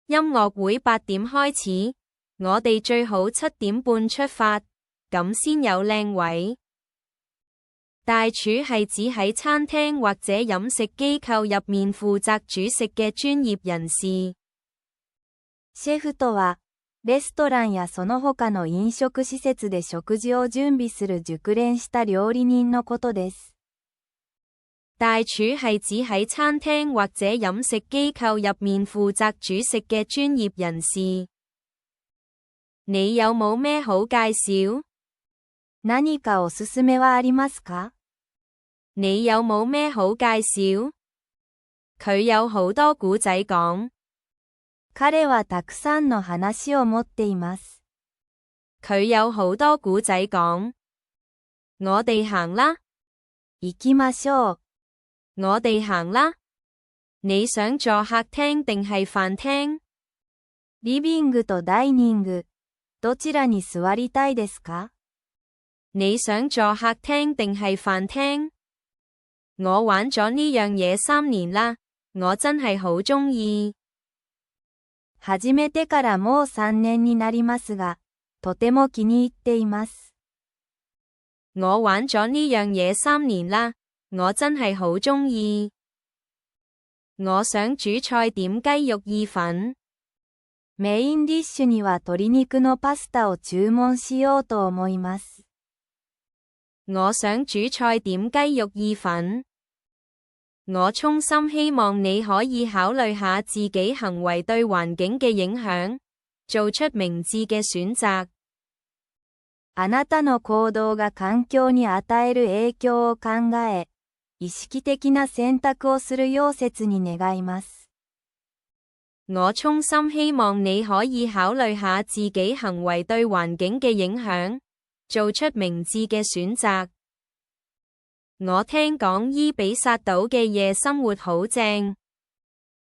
音樂會8點開始，我哋最好7點半出發，咁先有靚位。大廚係指喺餐廳或者飲食機構入面負責煮食嘅專業人士。シェフとは、レストランやその他の飲食施設で食事を準備する熟練した料理人のことです。大廚係指喺餐廳或者飲食機構入面負責煮食嘅專業人士。你有冇咩好介紹？何かおすすめはありますか？你有冇咩好介紹？佢有好多故仔講。彼はたくさんの話を持っています。佢有好多故仔講。我哋行啦。行きましょう。我哋行啦。你想坐客廳定係飯廳？リビングとダイニング、どちらに座りたいですか？你想坐客廳定係飯廳？我玩咗呢樣嘢3年啦，我真係好鍾意。始めてからもう3年になりますが、とても気に入っています。我玩咗呢樣嘢3年啦，我真係好鍾意。我想主菜點雞肉意粉。メインディッシュには鶏肉のパスタを注文しようと思います。我想主菜點雞肉意粉。我衷心希望你可以考慮下自己行為對環境嘅影響，做出明智嘅選擇。あなたの行動が環境に與える影響を考え、意識的な選択をするよう切に願います。我衷心希望你可以考慮下自己行為對環境嘅影響，做出明智嘅選擇。我聽講伊比薩島嘅夜生活好正。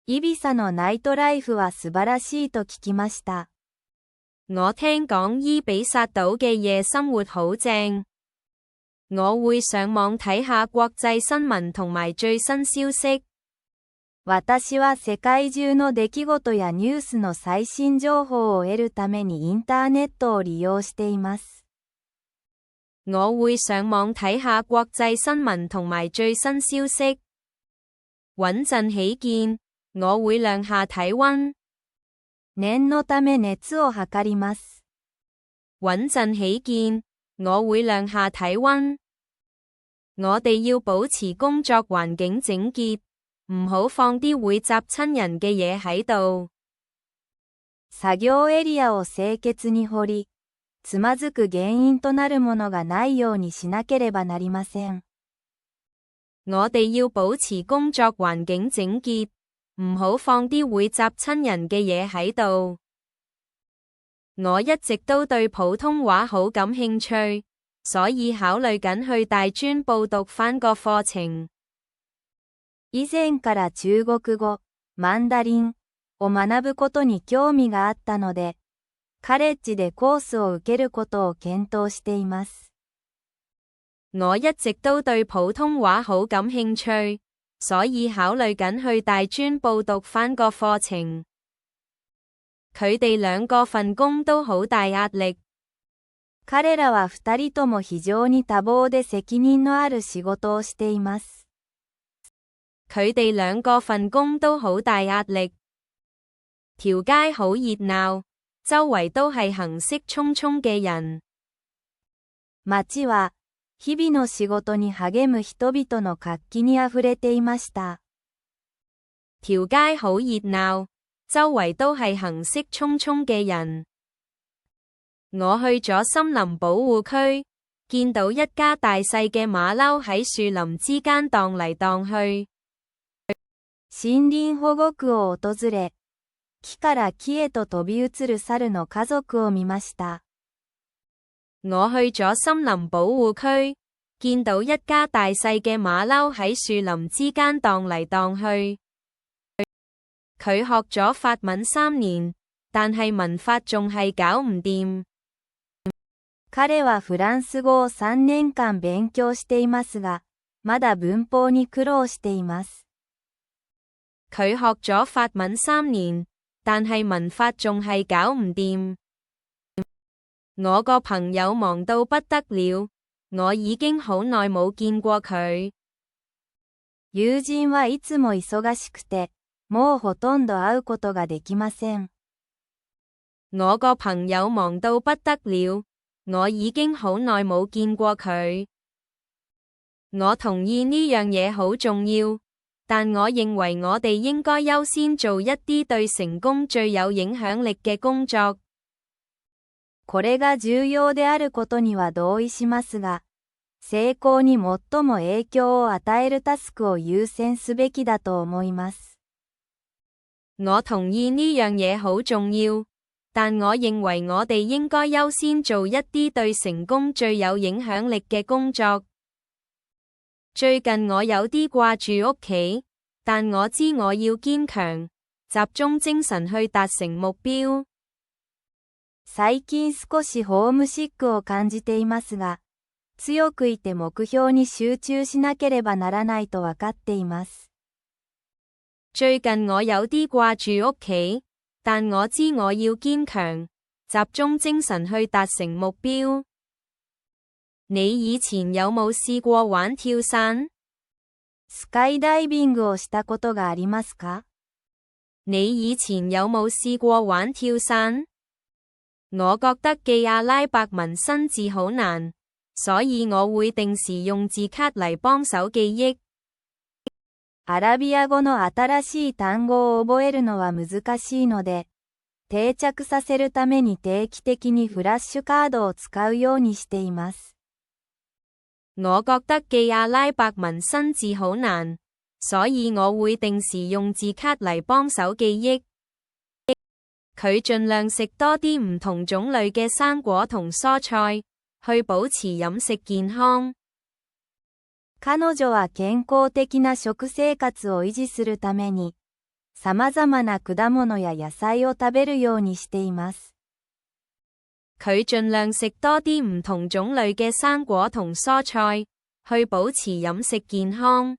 イビサのナイトライフは素晴らしいと聞きました。我聽講伊比薩島嘅夜生活好正。我會上網睇下國際新聞同埋最新消息。私は世界中の出來事やニュースの最新情報を得るためにインターネットを利用しています。我會上網睇下國際新聞同埋最新消息。穩陣起見，我會量下體溫。念のため熱を測ります。穩陣起見，我會量下體溫。我哋要保持工作環境整潔，唔好放啲會雜親人嘅嘢喺度。作業エリアを清潔に掘り、つまずく原因となるものがないようにしなければなりません。我哋要保持工作環境整潔，唔好放啲會雜親人嘅嘢喺度。我一直都對普通話好感興趣，所以考慮緊去大專報讀翻個課程。以前から中國語、マンダリンを学ぶことに興味があったので、カレッジでコースを受けることを検討しています。我一直都對普通話好感興趣，所以考慮緊去大專報讀翻個課程。佢哋兩個份工都好大壓力。彼らは二人とも非常に多忙で責任のある仕事をしています。佢哋兩個份工都好大壓力。條街好熱鬧，周圍都係行色匆匆嘅人。街は、日々の仕事に励む人々の活気にあふれていました。條街好熱鬧，周圍都係行色匆匆嘅人。我去咗森林保護區，見到一家大細嘅馬騮喺樹林之間蕩嚟蕩去。森林保護區を訪れ、木から木へと飛び移る猿の家族を見ました。我去咗森林保護區，見到一家大細嘅馬騮喺樹林之間蕩嚟蕩去。佢學咗法文3年，但係文法仲係搞唔掂。彼はフランス語を3年間勉強していますが、まだ文法に苦労しています。佢學咗法文3年，但係文法仲係搞唔掂。我個朋友忙到不得了，我已經好耐冇見過佢。友人はいつも忙しくて、もうほとんど会うことができません。我個朋友忙到不得了，我已經好耐冇見過佢。我同意呢樣嘢好重要，但我認為我哋應該優先做一啲對成功最有影響力嘅工作。これが重要であることには同意しますが、成功に最も影響を与えるタスクを優先すべきだと思います。我同意呢樣嘢好重要，但我認為我哋應該優先做一啲對成功最有影響力嘅工作。最近我有啲掛住屋企，但我知我要堅強，集中精神去達成目標。最近少しホームシックを感じていますが、強くいて目標に集中しなければならないと分かっています。最近我有啲掛住屋企，但我知我要堅強，集中精神去達成目標。你以前有冇試過玩跳傘？スカイダイビングをしたことがありますか？你以前有冇試過玩跳傘？我覺得記阿拉伯文新字好難，所以我會定時用字卡嚟幫手記憶。アラビア語の新しい単語を覚えるのは難しいので、定着させるために定期的にフラッシュカードを使うようにしています。我覺得記阿拉伯文新字好難，所以我會定時用字卡嚟幫手記憶。佢盡量食多啲唔同種類嘅生果同蔬菜，去保持飲食健康。彼女は健康的な食生活を維持するために、様々な果物や野菜を食べるようにしています。佢盡量食多啲唔同種類嘅生果同蔬菜，去保持飲食健康。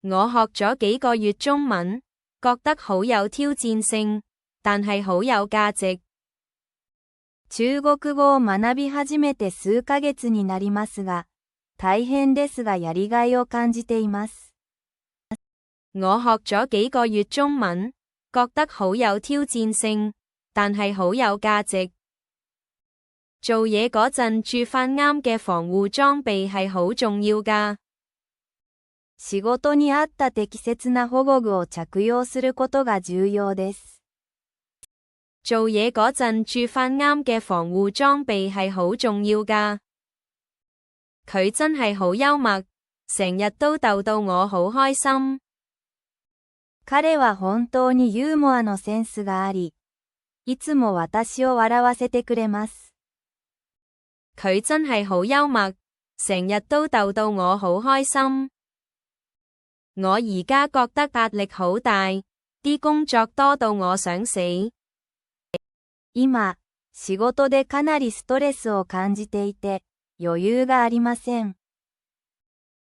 我學咗幾個月中文，覺得好有挑戰性，但係好有價值。中國語を學び始めて数ヶ月になりますが、大変ですがやりがいを感じています。我學咗幾個月中文，覺得好有挑戰性，但係好有價值。做嘢嗰陣著返啱嘅防護裝備係好重要㗎。仕事に合った適切な保護具を着用することが重要です。做嘢嗰陣著返啱嘅防護裝備係好重要㗎。佢真係好幽默，成日都逗到我好開心。彼は本當にユーモアのセンスがあり、いつも私を笑わせてくれます。佢真係好幽默，成日都逗到我好開心。我而家覺得壓力好大，啲工作多到我想死。今、仕事でかなりストレスを感じていて、余裕がありません。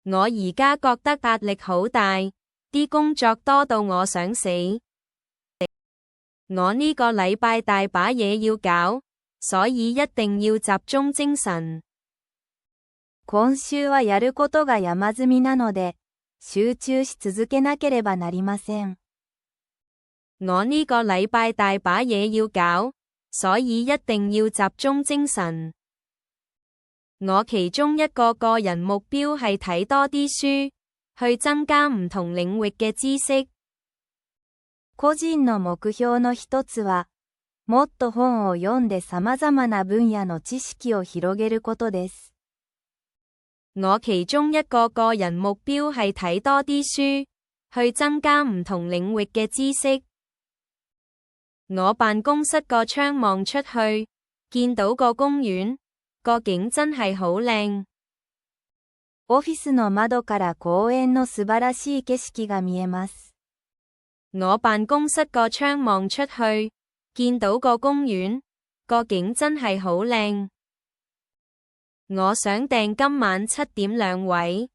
我而家覺得壓力好大，啲工作多到我想死。我呢個禮拜大把嘢要搞，所以一定要集中精神。今週はやることが山積みなので、集中し続けなければなりません。我呢個禮拜大把嘢要搞，所以一定要集中精神。我其中一個個人目標係睇多啲書，去增加唔同領域嘅知識。個人の目標の一つは、もっと本を読んで様々な分野の知識を広げることです。我其中一個個人目標係睇多啲書，去增加唔同領域嘅知識。我辦公室個窗望出去，見到個公園，個景真係好靚。オフィスの窓から公園の素晴らしい景色が見えます。我辦公室個窗望出去，見到個公園，個景真係好靚。我想訂今晚7點2位。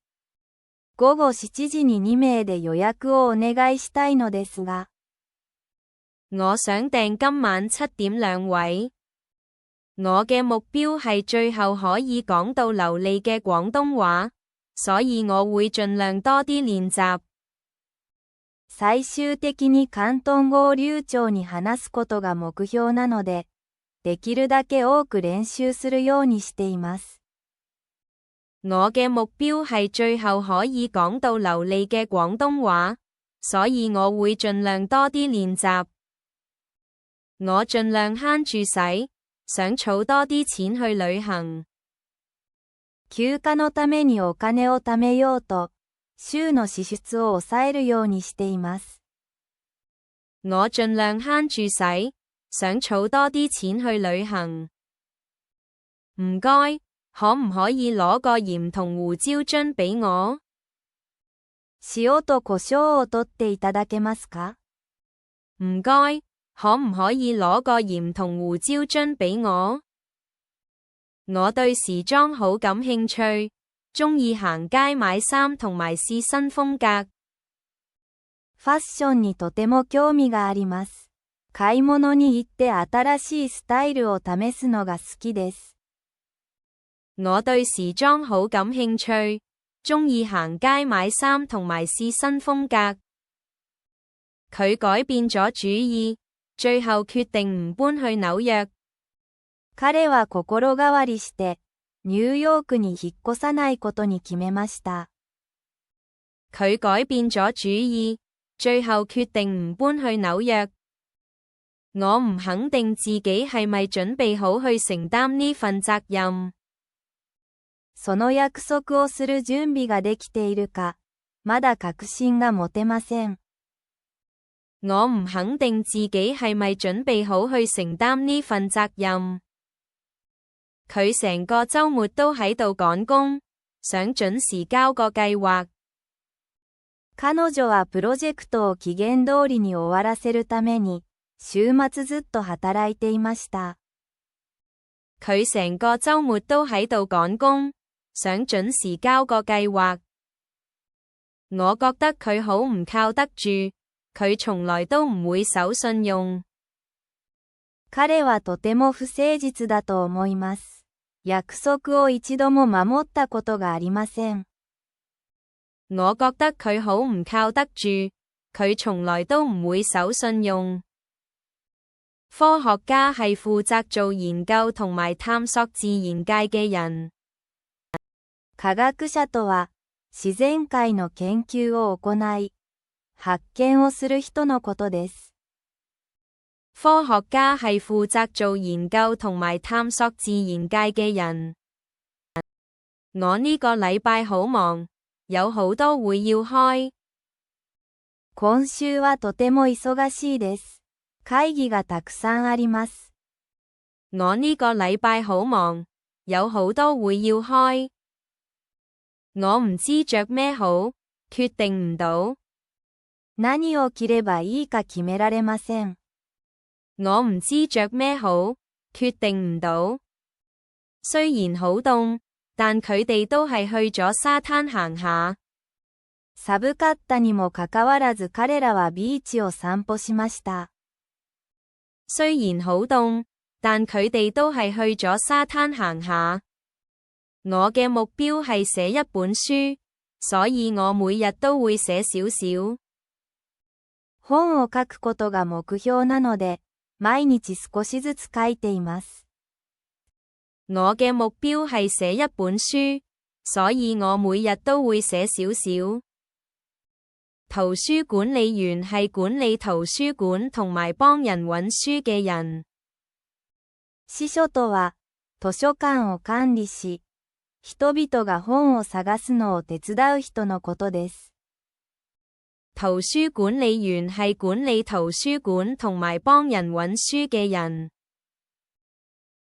午後7時に2名で予約をお願いしたいのですが。我想訂今晚7點2位。我嘅目標係最後可以講到流利嘅廣東話，所以我會盡量多啲練習。最終的に広東語を流暢に話すことが目標なので、できるだけ多く練習するようにしています。我嘅目標係最後可以講到流利嘅廣東話，所以我會盡量多啲練習。我盡量慳住使，想儲多啲錢去旅行。休暇のためにお金を貯めようと、週の支出を抑えるようにしています。我盡量慳住使，想儲多啲錢去旅行。唔該，可唔可以攞個鹽同胡椒樽俾我？塩と胡椒を取っていただけますか？唔該，可唔可以攞個鹽同胡椒樽俾我？我對時裝好感興趣，鍾意行街買衫同埋試新風格。ファッションにとても興味があります。買い物に行って新しいスタイルを試すのが好きです。我對時裝好感興趣，鍾意行街買衫同埋試新風格。佢改變咗主意，最後決定唔搬去紐約。彼は心変わりして、ニューヨークに引っ越さないことに決めました。佢改變咗主意，最後決定唔搬去紐約。我唔肯定自己係咪準備好去承擔呢份責任。その約束をする準備ができているか、まだ確信が持てません。我唔肯定自己係咪準備好去承擔呢份責任。佢成個週末都喺度趕工，想準時交個計劃。彼女はプロジェクトを期限通りに終わらせるために、週末ずっと働いていました。佢成個週末都喺度趕工，想準時交個計劃。我覺得佢好唔靠得住，佢從來都唔會守信用。彼はとても不誠実だと思います。約束を一度も守ったことがありません。我覺得佢好唔靠得住，佢從來都唔會守信用。科學家係負責做研究同埋探索自然界嘅人。科学者とは、自然界の研究を行い、発見をする人のことです。科學家係負責做研究同埋探索自然界嘅人。我呢個禮拜好忙，有好多會要開。今週はとても忙しいです。会議がたくさんあります。我呢個禮拜好忙，有好多會要開。我唔知着咩好，決定唔到。何を着ればいいか決められません。我唔知着咩好，決定唔到。雖然好凍，但佢哋都係去咗沙灘行下。寒かったにもかかわらず彼らはビーチを散歩しました。雖然好凍，但佢哋都係去咗沙灘行下。我嘅目標係寫一本書，所以我每日都會寫少少。本を書くことが目標なので、毎日少しずつ書いています。我嘅目標係寫一本書，所以我每日都會寫少少。圖書管理員係管理圖書館同埋幫人揾書嘅人。司書とは、図書館を管理し、人々が本を探すのを手伝う人のことです。圖書管理員係管理圖書館同埋幫人揾書嘅人。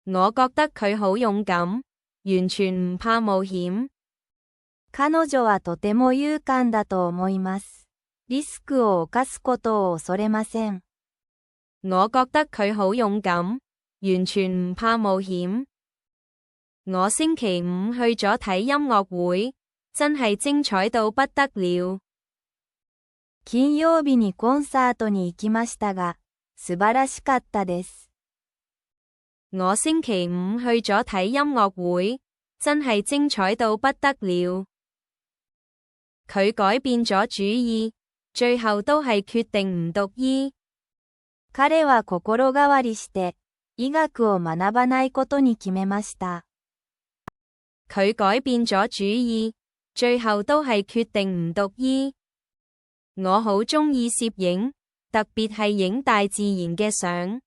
我覺得佢好勇敢，完全唔怕冒險。彼女はとても勇敢だと思います。リスクを冒すことを恐れません。我覺得佢好勇敢，完全唔怕冒險。我星期五去咗睇音樂會，真係精彩到不得了。金曜日にコンサートに行きましたが、素晴らしかったです。我星期五去咗睇音樂會，真係精彩到不得了。佢改變咗主意，最後都係決定唔讀醫。彼は心変わりして、医学を学ばないことに決めました。佢改變咗主意，最後都係決定唔讀醫。我好鍾意攝影，特別係影大自然嘅相。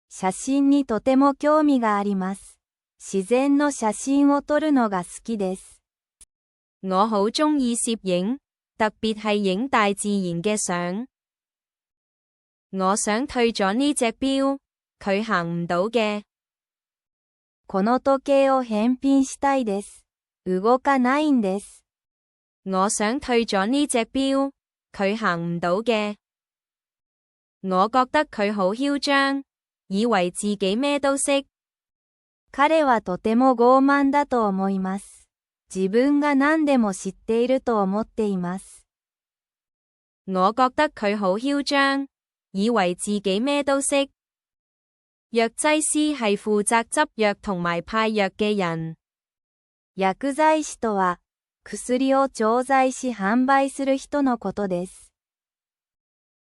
写真にとても興味があります。自然の写真を撮るのが好きです。我好鍾意攝影，特別係影大自然嘅相。我想退咗呢隻錶，佢行唔到嘅。この時計を返品したいです。動かないんです。我想退咗呢隻錶，佢行唔到嘅。我覺得佢好囂張，以為自己咩都識。彼はとても傲慢だと思います。自分が何でも知っていると思っています。我覺得佢好囂張，以為自己咩都識。藥劑師係負責執藥同埋派藥嘅人。薬剤師とは、薬を調剤し販売する人のことです。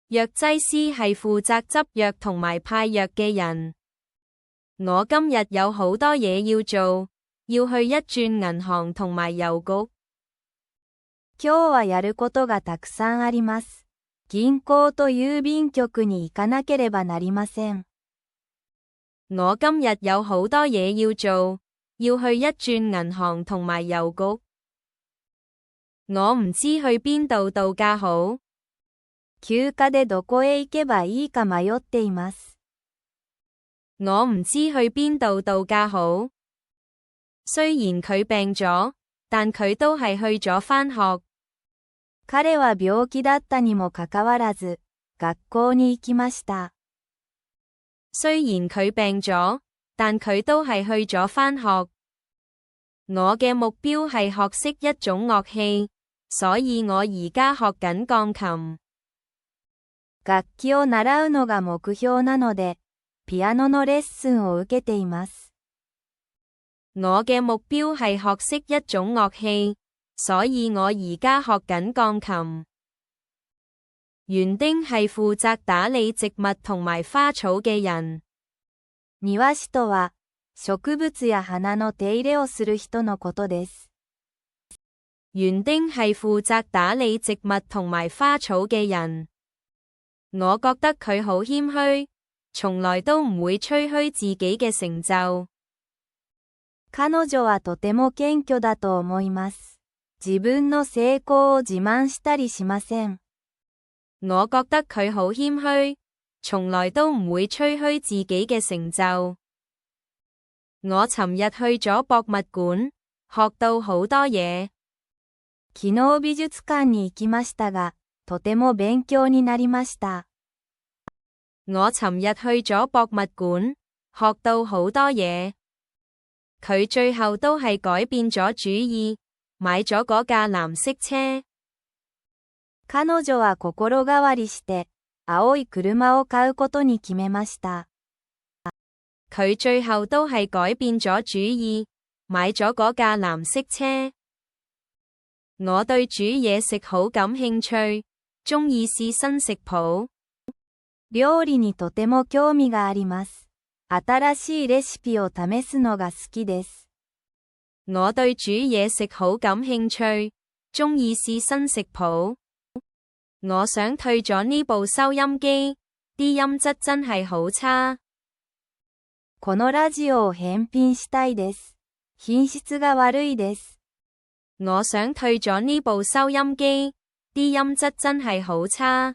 藥劑師係負責執藥同埋派藥嘅人。我今日有好多嘢要做，要去一轉銀行同埋郵局。今日はやることがたくさんあります。銀行と郵便局に行かなければなりません。我今日有好多嘢要做，要去一轉銀行同埋郵局。我唔知去邊度度假好。休暇でどこへ行けばいいか迷っています。我唔知去邊度度假好。雖然佢病咗，但佢都係去咗返學。彼は病気だったにもかかわらず、學校に行きました。雖然佢病咗，但佢都係去咗返學。我嘅目標係學識一種樂器，所以我而家學緊鋼琴。楽器を習うのが目標なので、ピアノのレッスンを受けています。我嘅目標係學識一種樂器，所以我而家學緊鋼琴。園丁係負責打理植物同埋花草嘅人。庭師とは、植物や花の手入れをする人のことです。園丁係負責打理植物同埋花草嘅人。我覺得佢好謙虛，從來都唔會吹噓自己嘅成就。彼女はとても謙虛だと思います。自分の成功を自慢したりしません。我覺得佢好謙虛，從來都唔會吹噓自己嘅成就。我尋日去咗博物館，學到好多嘢。昨日美術館に行きましたが、とても勉強になりました。我尋日去咗博物館，學到好多嘢。佢最後都係改變咗主意，買咗嗰架藍色車。彼女は心変わりして、青い車を買うことに決めました。佢最後都係改變咗主意，買咗嗰架藍色車。我對煮嘢食好感興趣，鍾意試新食譜。料理にとても興味があります。新しいレシピを試すのが好きです。我對煮嘢食好感興趣，鍾意試新食譜。我想退咗呢部收音機，啲音質真係好差。このラジオを返品したいです。品質が悪いです。我想退咗呢部收音機，啲音質真係好差。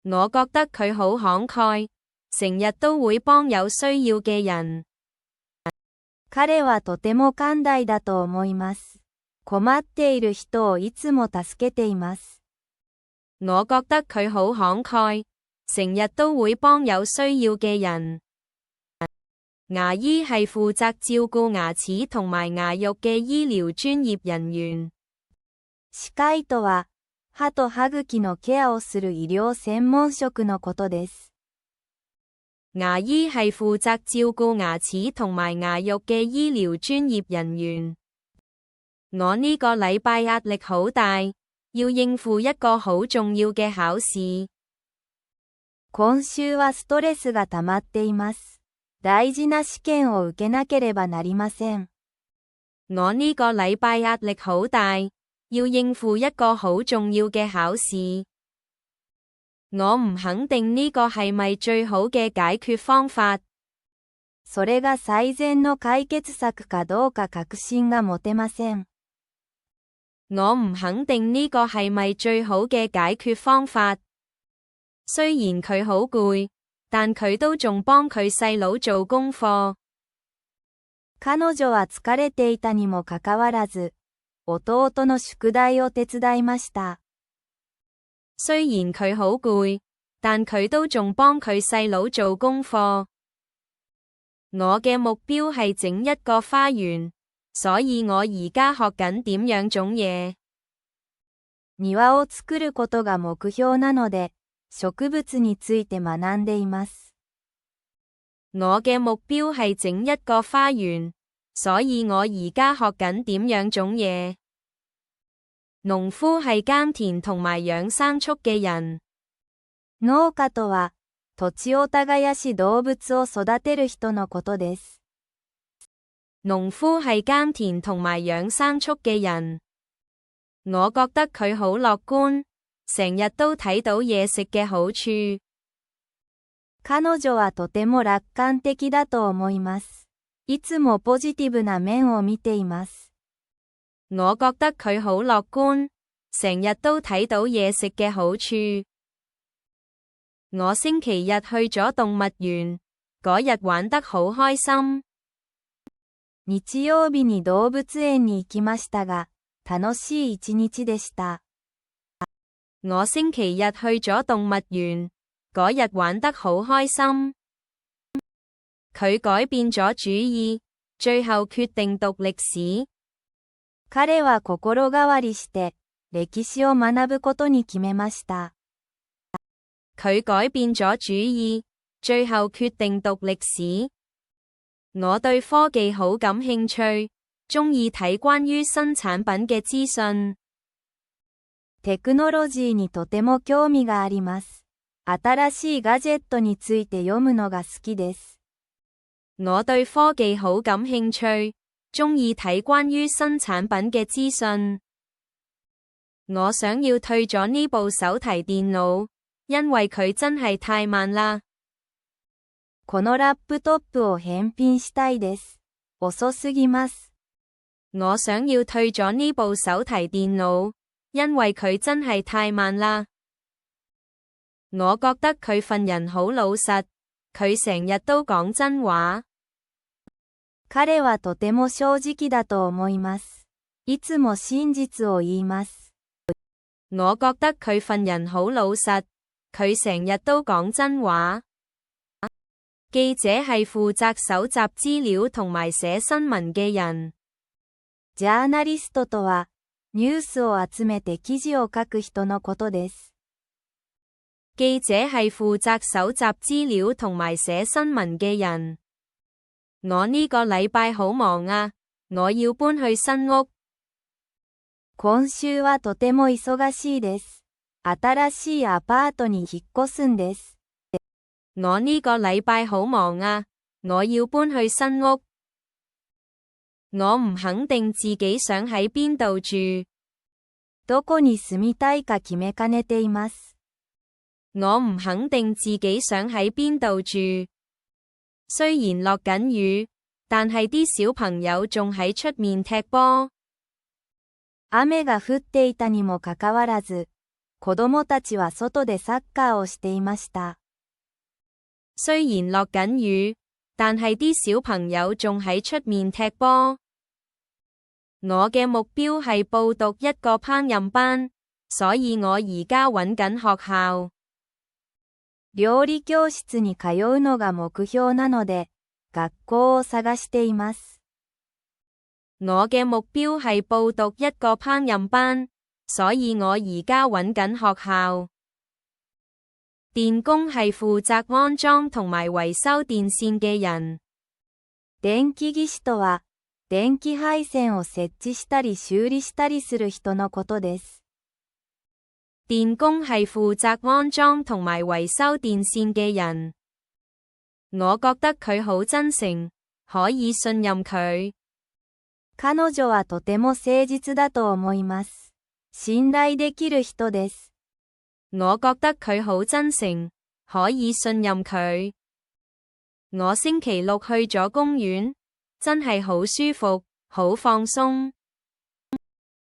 我覺得佢好慷慨，成日都會幫有需要嘅人。彼はとても寛大だと思います。困っている人をいつも助けています。我覺得佢好慷慨，成日都會幫有需要嘅人。牙醫係負責照顧牙齒同埋牙肉嘅醫療專業人員。歯科医とは、歯と歯茎のケアをする医療専門職のことです。牙醫係負責照顧牙齒同埋牙肉嘅醫療專業人員。我呢個禮拜壓力好大，要應付一個好重要嘅考試。今週はストレスが溜まっています。大事な試験を受けなければなりません。我呢個禮拜壓力好大，要應付一個好重要嘅考試。我唔肯定呢個係咪最好嘅解決方法。それが最善の解決策かどうか確信が持てません。我唔肯定呢個係咪最好嘅解決方法。雖然佢好攰，但佢都仲幫佢細佬做功課。彼女は疲れていたにもかかわらず、弟の宿題を手伝いました。雖然佢好攰，但佢都仲幫佢細佬做功課。我嘅目標係整一個花園，所以我而家學緊點樣種嘢。庭を作ることが目標なので、植物について學んでいます。我嘅目標係整一個花園，所以我而家學緊點樣種嘢。農夫係耕田同埋養牲畜嘅人。農家とは、土地を耕し動物を育てる人のことです。農夫係耕田同埋養牲畜嘅人。我覺得佢好樂觀，成日都睇到嘢食嘅好處。彼女はとても楽觀的だと思います。いつもポジティブな面を見ています。我覺得佢好樂觀，成日都睇到嘢食嘅好處。我星期日去咗動物園，嗰日玩得好開心。日曜日に動物園に行きましたが、楽しい一日でした。我星期日去咗動物園，嗰日玩得好開心。佢改變咗主意，最後決定讀歷史。彼は心変わりして、歴史を学ぶことに決めました。佢改變咗主意，最後決定讀歷史。我對科技好感興趣，鍾意睇關於新產品嘅資訊。テクノロジーにとても興味があります。新しいガジェットについて読むのが好きです。我對科技好感興趣，鍾意睇關於新產品嘅資訊。我想要退咗呢部手提電腦，因為佢真係太慢啦。このラップトップを返品したいです。遅すぎます。我想要退咗呢部手提電腦，因為佢真係太慢啦。我覺得佢份人好老實，佢成日都講真話。彼はとても正直だと思います。いつも真実を言います。我覺得佢份人好老實，佢成日都講真話。記者係負責搜集資料同埋寫新聞嘅人。ジャーナリストとは、ニュースを集めて記事を書く人のことです。記者係負責搜集資料同埋寫新聞嘅人。我呢個禮拜好忙啊，我要搬去新屋。今週はとても忙しいです。新しいアパートに引っ越すんです。我呢個禮拜好忙啊，我要搬去新屋。我唔肯定自己想喺邊度住。どこに住みたいか決めかねています。我唔肯定自己想喺邊度住。雖然落緊雨，但係啲小朋友仲喺出面踢波。雨が降っていたにもかかわらず、子供たちは外でサッカーをしていました。雖然落緊雨，但係啲小朋友仲喺出面踢波。我嘅目標係報讀一個烹飪班，所以我而家揾緊學校。料理教室に通うのが目標なので、学校を探しています。我嘅目標係報讀一個烹飪班，所以我而家揾緊學校。電工係負責安裝同埋維修電線嘅人。電気技師とは、電気配線を設置したり修理したりする人のことです。電工係負責安裝同埋維修電線嘅人。我覺得佢好真誠，可以信任佢。彼女はとても誠実だと思います。信頼できる人です。我覺得佢好真誠，可以信任佢。我星期六去咗公園，真係好舒服，好放鬆。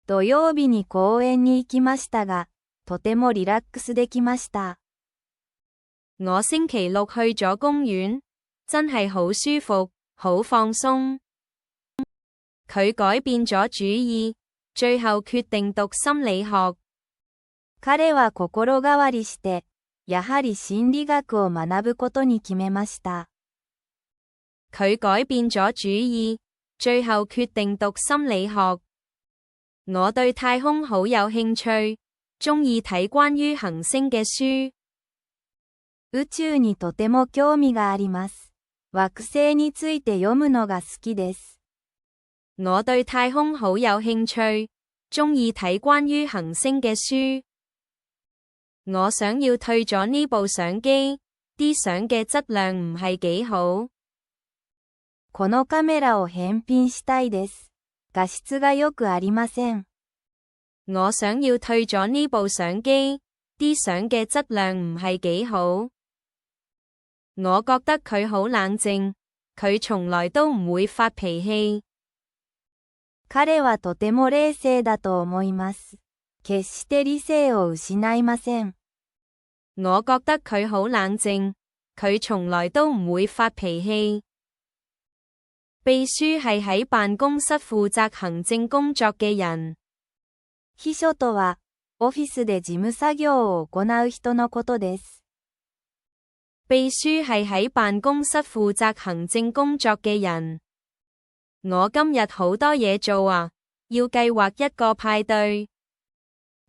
土曜日に公園に行きましたが、とてもリラックスできました。我星期六去咗公園，真係好舒服，好放鬆。佢改變咗主意，最後決定讀心理學。彼は心変わりして、やはり心理學を學ぶことに決めました。佢改變咗主意，最後決定讀心理學。我對太空好有興趣，鍾意睇關於行星嘅書。宇宙にとても興味があります。惑星について読むのが好きです。我對太空好有興趣，鍾意睇關於行星嘅書。我想要退咗呢部相機，啲相嘅質量唔係幾好。このカメラを返品したいです。画質が良くありません。我想要退咗呢部相機，啲相嘅質量唔係幾好。我覺得佢好冷靜，佢從來都唔會發脾氣。彼はとても冷静だと思います。決して理性を失いません。我覺得佢好冷靜，佢從來都唔會發脾氣。秘書係喺辦公室負責行政工作嘅人。秘書とは、オフィスで事務作業を行う人のことです。秘書係喺辦公室負責行政工作嘅人。我今日好多嘢做啊，要計劃一個派對。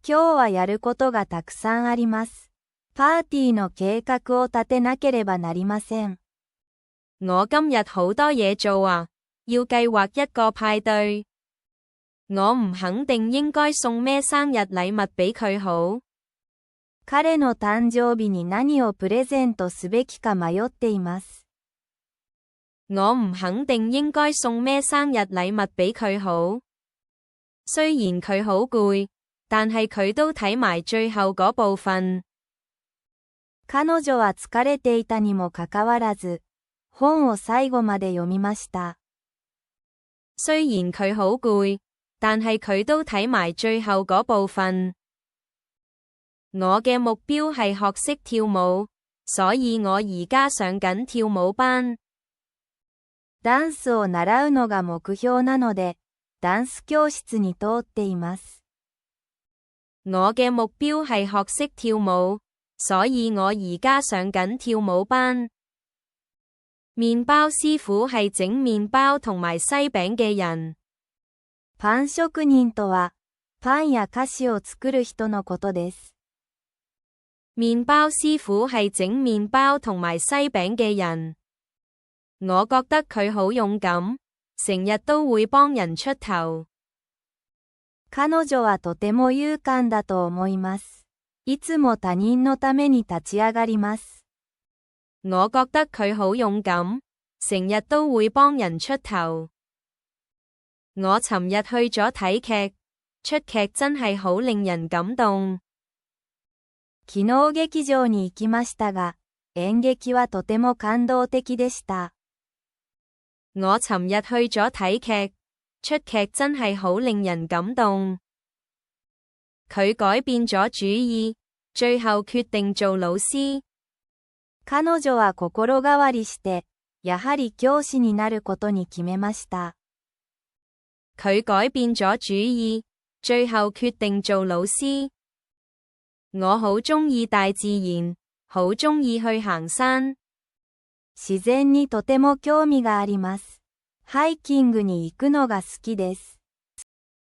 今日はやることがたくさんあります。パーティーの計画を立てなければなりません。我今日好多嘢做啊，要計劃一個派對。我唔肯定應該送咩生日禮物俾佢好。彼の誕生日に何をプレゼントすべきか迷っています。我唔肯定應該送咩生日禮物俾佢好。雖然佢好攰，但係佢都睇埋最後嗰部分。彼女は疲れていたにもかかわらず、本を最後まで読みました。雖然佢好攰，但係佢都睇埋最後嗰部分。我嘅目標係學識跳舞，所以我而家上緊跳舞班。ダンスを習うのが目標なので、ダンス教室に通っています。我嘅目標係學識跳舞，所以我而家上緊跳舞班。麵包師傅係整麵包同埋西餅嘅人。パン職人とは、パンや菓子を作る人のことです。麵包師傅係整麵包同埋西餅嘅人。我覺得佢好勇敢，成日都會幫人出頭。彼女はとても勇敢だと思います。いつも他人のために立ち上がります。我覺得佢好勇敢，成日都會幫人出頭。我尋日去咗睇劇，出劇真係好令人感動。昨日劇場に行きましたが、演劇はとても感動的でした。我尋日去咗睇劇，出劇真係好令人感動。佢改變咗主意，最後決定做老師。彼女は心変わりして、やはり教師になることに決めました。佢改變咗主意，最後決定做老師。我好鍾意大自然，好鍾意去行山。自然にとても興味があります。ハイキングに行くのが好きです。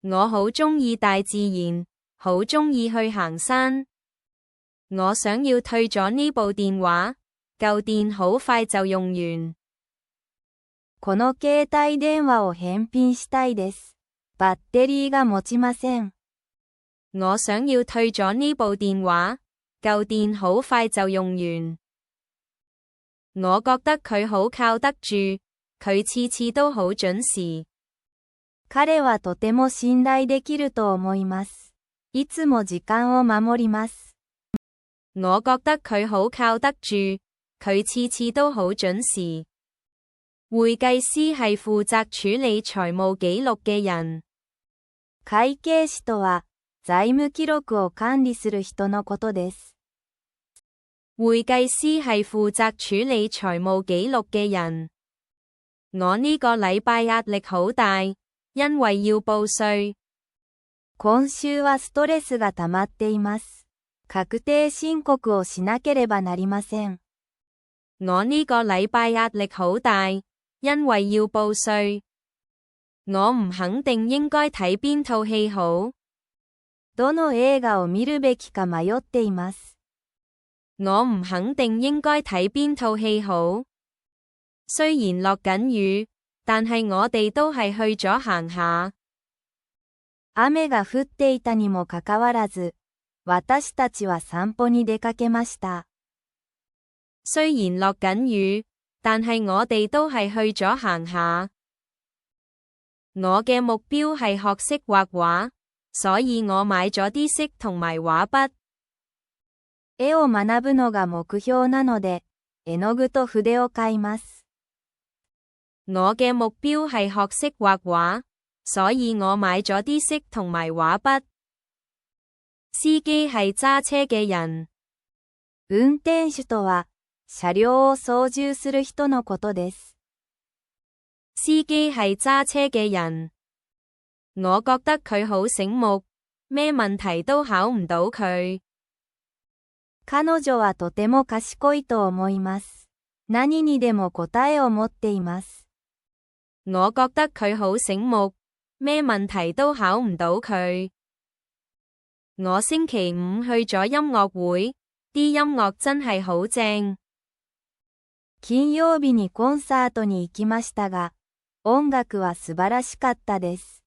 我好鍾意大自然，好鍾意去行山。我想要退咗呢部電話，舊電好快就用完。この携帯電話を返品したいです。バッテリーが持ちません。我想要退咗呢部電話，舊電好快就用完。我覺得佢好靠得住，佢次次都好準時。彼はとても信頼できると思います。いつも時間を守ります。我覺得佢好靠得住，佢次次都好準時。會計師係負責處理財務記錄嘅人。會計士とは、財務記錄を管理する人のことです。會計師係負責處理財務記錄嘅人。我呢個禮拜壓力好大，因為要報稅。今週はストレスが溜まっています。確定申告をしなければなりません。我呢個禮拜壓力好大，因為要報稅。我唔肯定應該睇邊套戲好。どの映畫を見るべきか迷っています。我唔肯定應該睇邊套戲好。雖然落緊雨，但係我哋都係去咗行下。雨が降っていたにもかかわらず、私たちは散歩に出かけました。雖然落緊雨，但係我哋都係去咗行下。我嘅目標係學識畫畫，所以我買咗啲色同埋畫筆。絵を學ぶのが目標なので、絵の具と筆を買います。我嘅目標係學識畫畫，所以我買咗啲色同埋畫筆。司機係揸車嘅人。運転手とは、車両を操縦する人のことです。司機係揸車嘅人。我覺得佢好醒目，咩問題都考唔到佢。彼女はとても賢いと思います。何にでも答えを持っています。我覺得佢好醒目，咩問題都考唔到佢。我星期五去咗音樂會，啲音樂真係好正。金曜日にコンサートに行きましたが、音楽は素晴らしかったです。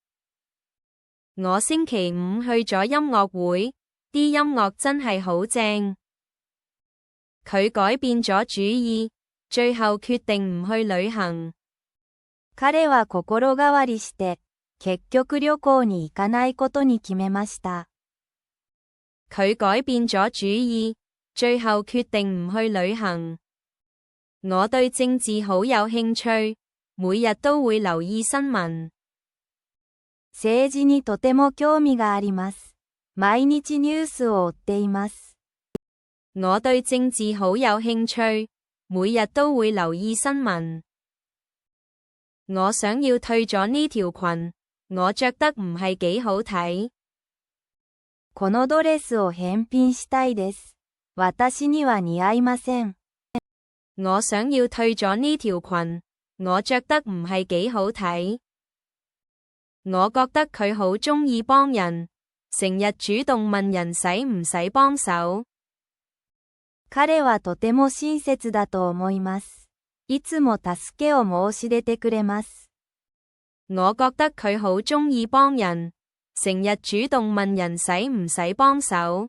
我星期五去咗音樂會，啲音樂真係好正。佢改變咗主意，最後決定唔去旅行。彼は心変わりして、結局旅行に行かないことに決めました。佢改變咗主意，最後決定唔去旅行。我對政治好有興趣，每日都會留意新聞。政治にとても興味があります。毎日ニュースを追っています。我對政治好有興趣，每日都會留意新聞。我想要退咗呢條裙，我着得唔係幾好睇。このドレスを返品したいです。私には似合いません。我想要退咗呢條裙，我着得唔係幾好睇。我覺得佢好鍾意幫人，成日主動問人使唔使幫手。彼はとても親切だと思います。いつも助けを申し出てくれます。我覺得佢好鍾意幫人，成日主動問人使唔使幫手。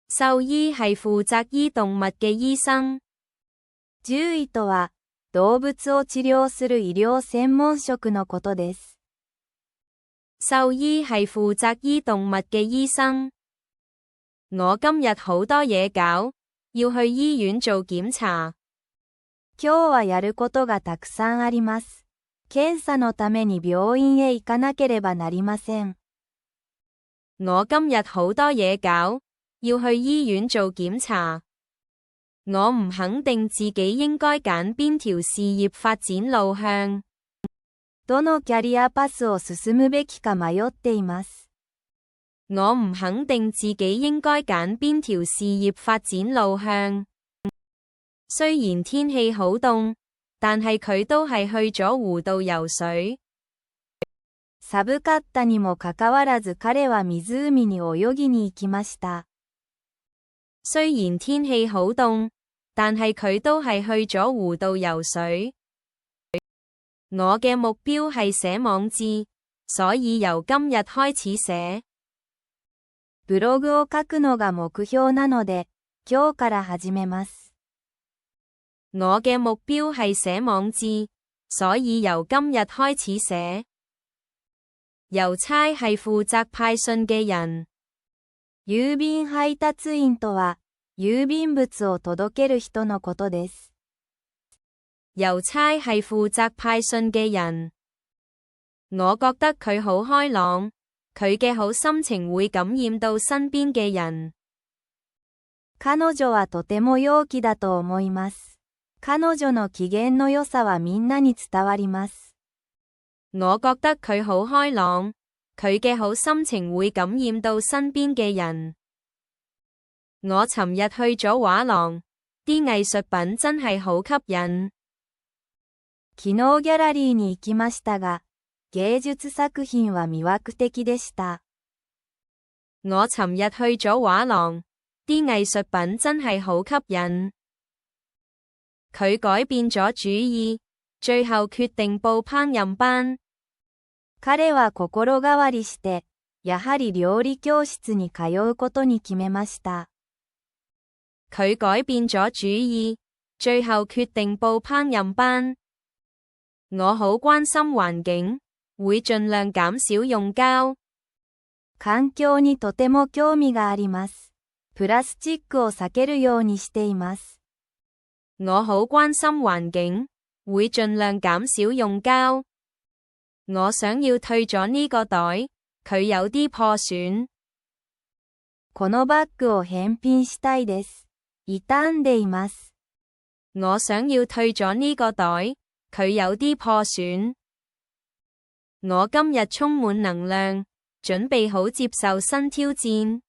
獸醫係負責醫動物嘅醫生。獣醫とは、動物を治療する医療専門職のことです。獸醫係負責醫動物嘅醫生。我今日好多嘢搞，要去醫院做檢查。今日はやることがたくさんあります。検査のために病院へ行かなければなりません。我今日好多嘢搞，要去醫院做檢查。我唔肯定自己應該揀邊條事業發展路向。どのキャリアパスを進むべきか迷っています。我唔肯定自己應該揀邊條事業發展路向。雖然天氣好凍，但係佢都係去咗湖度游水。寒かったにもかかわらず彼は湖に泳ぎに行きました。雖然天氣好凍，但係佢都係去咗湖度游水。我嘅目標係寫網誌，所以由今日開始寫。ブログを書くのが目標なので、今日から始めます。我嘅目標係寫網誌，所以由今日開始寫。郵差係負責派信嘅人。郵便配達員とは、郵便物を届ける人のことです。郵差係負責派信嘅人。我覺得佢好開朗，佢嘅好心情會感染到身邊嘅人。彼女はとても陽気だと思います。彼女の機嫌の良さはみんなに伝わります。我覺得佢好開朗，佢嘅好心情會感染到身邊嘅人。我尋日去咗畫廊，啲藝術品真係好吸引。昨日ギャラリーに行きましたが、芸術作品は魅惑的でした。我尋日去咗畫廊，啲藝術品真係好吸引。佢改變咗主意，最後決定報烹飪班。彼は心変わりして、やはり料理教室に通うことに決めました。佢改變咗主意，最後決定報烹飪班。我好關心環境，會盡量減少用膠。環境にとても興味があります。プラスチックを避けるようにしています。我好關心環境，會盡量減少用膠。我想要退咗呢個袋，佢有啲破損。このバッグを返品したいです。傷んでいます。我想要退咗呢個袋，佢有啲破損。我今日充滿能量，準備好接受新挑戰。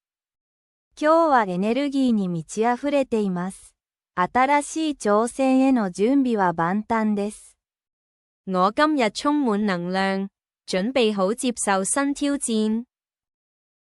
今日はエネルギーに満ち溢れています。新しい挑戦への準備は万端です。我今日充滿能量，準備好接受新挑戰。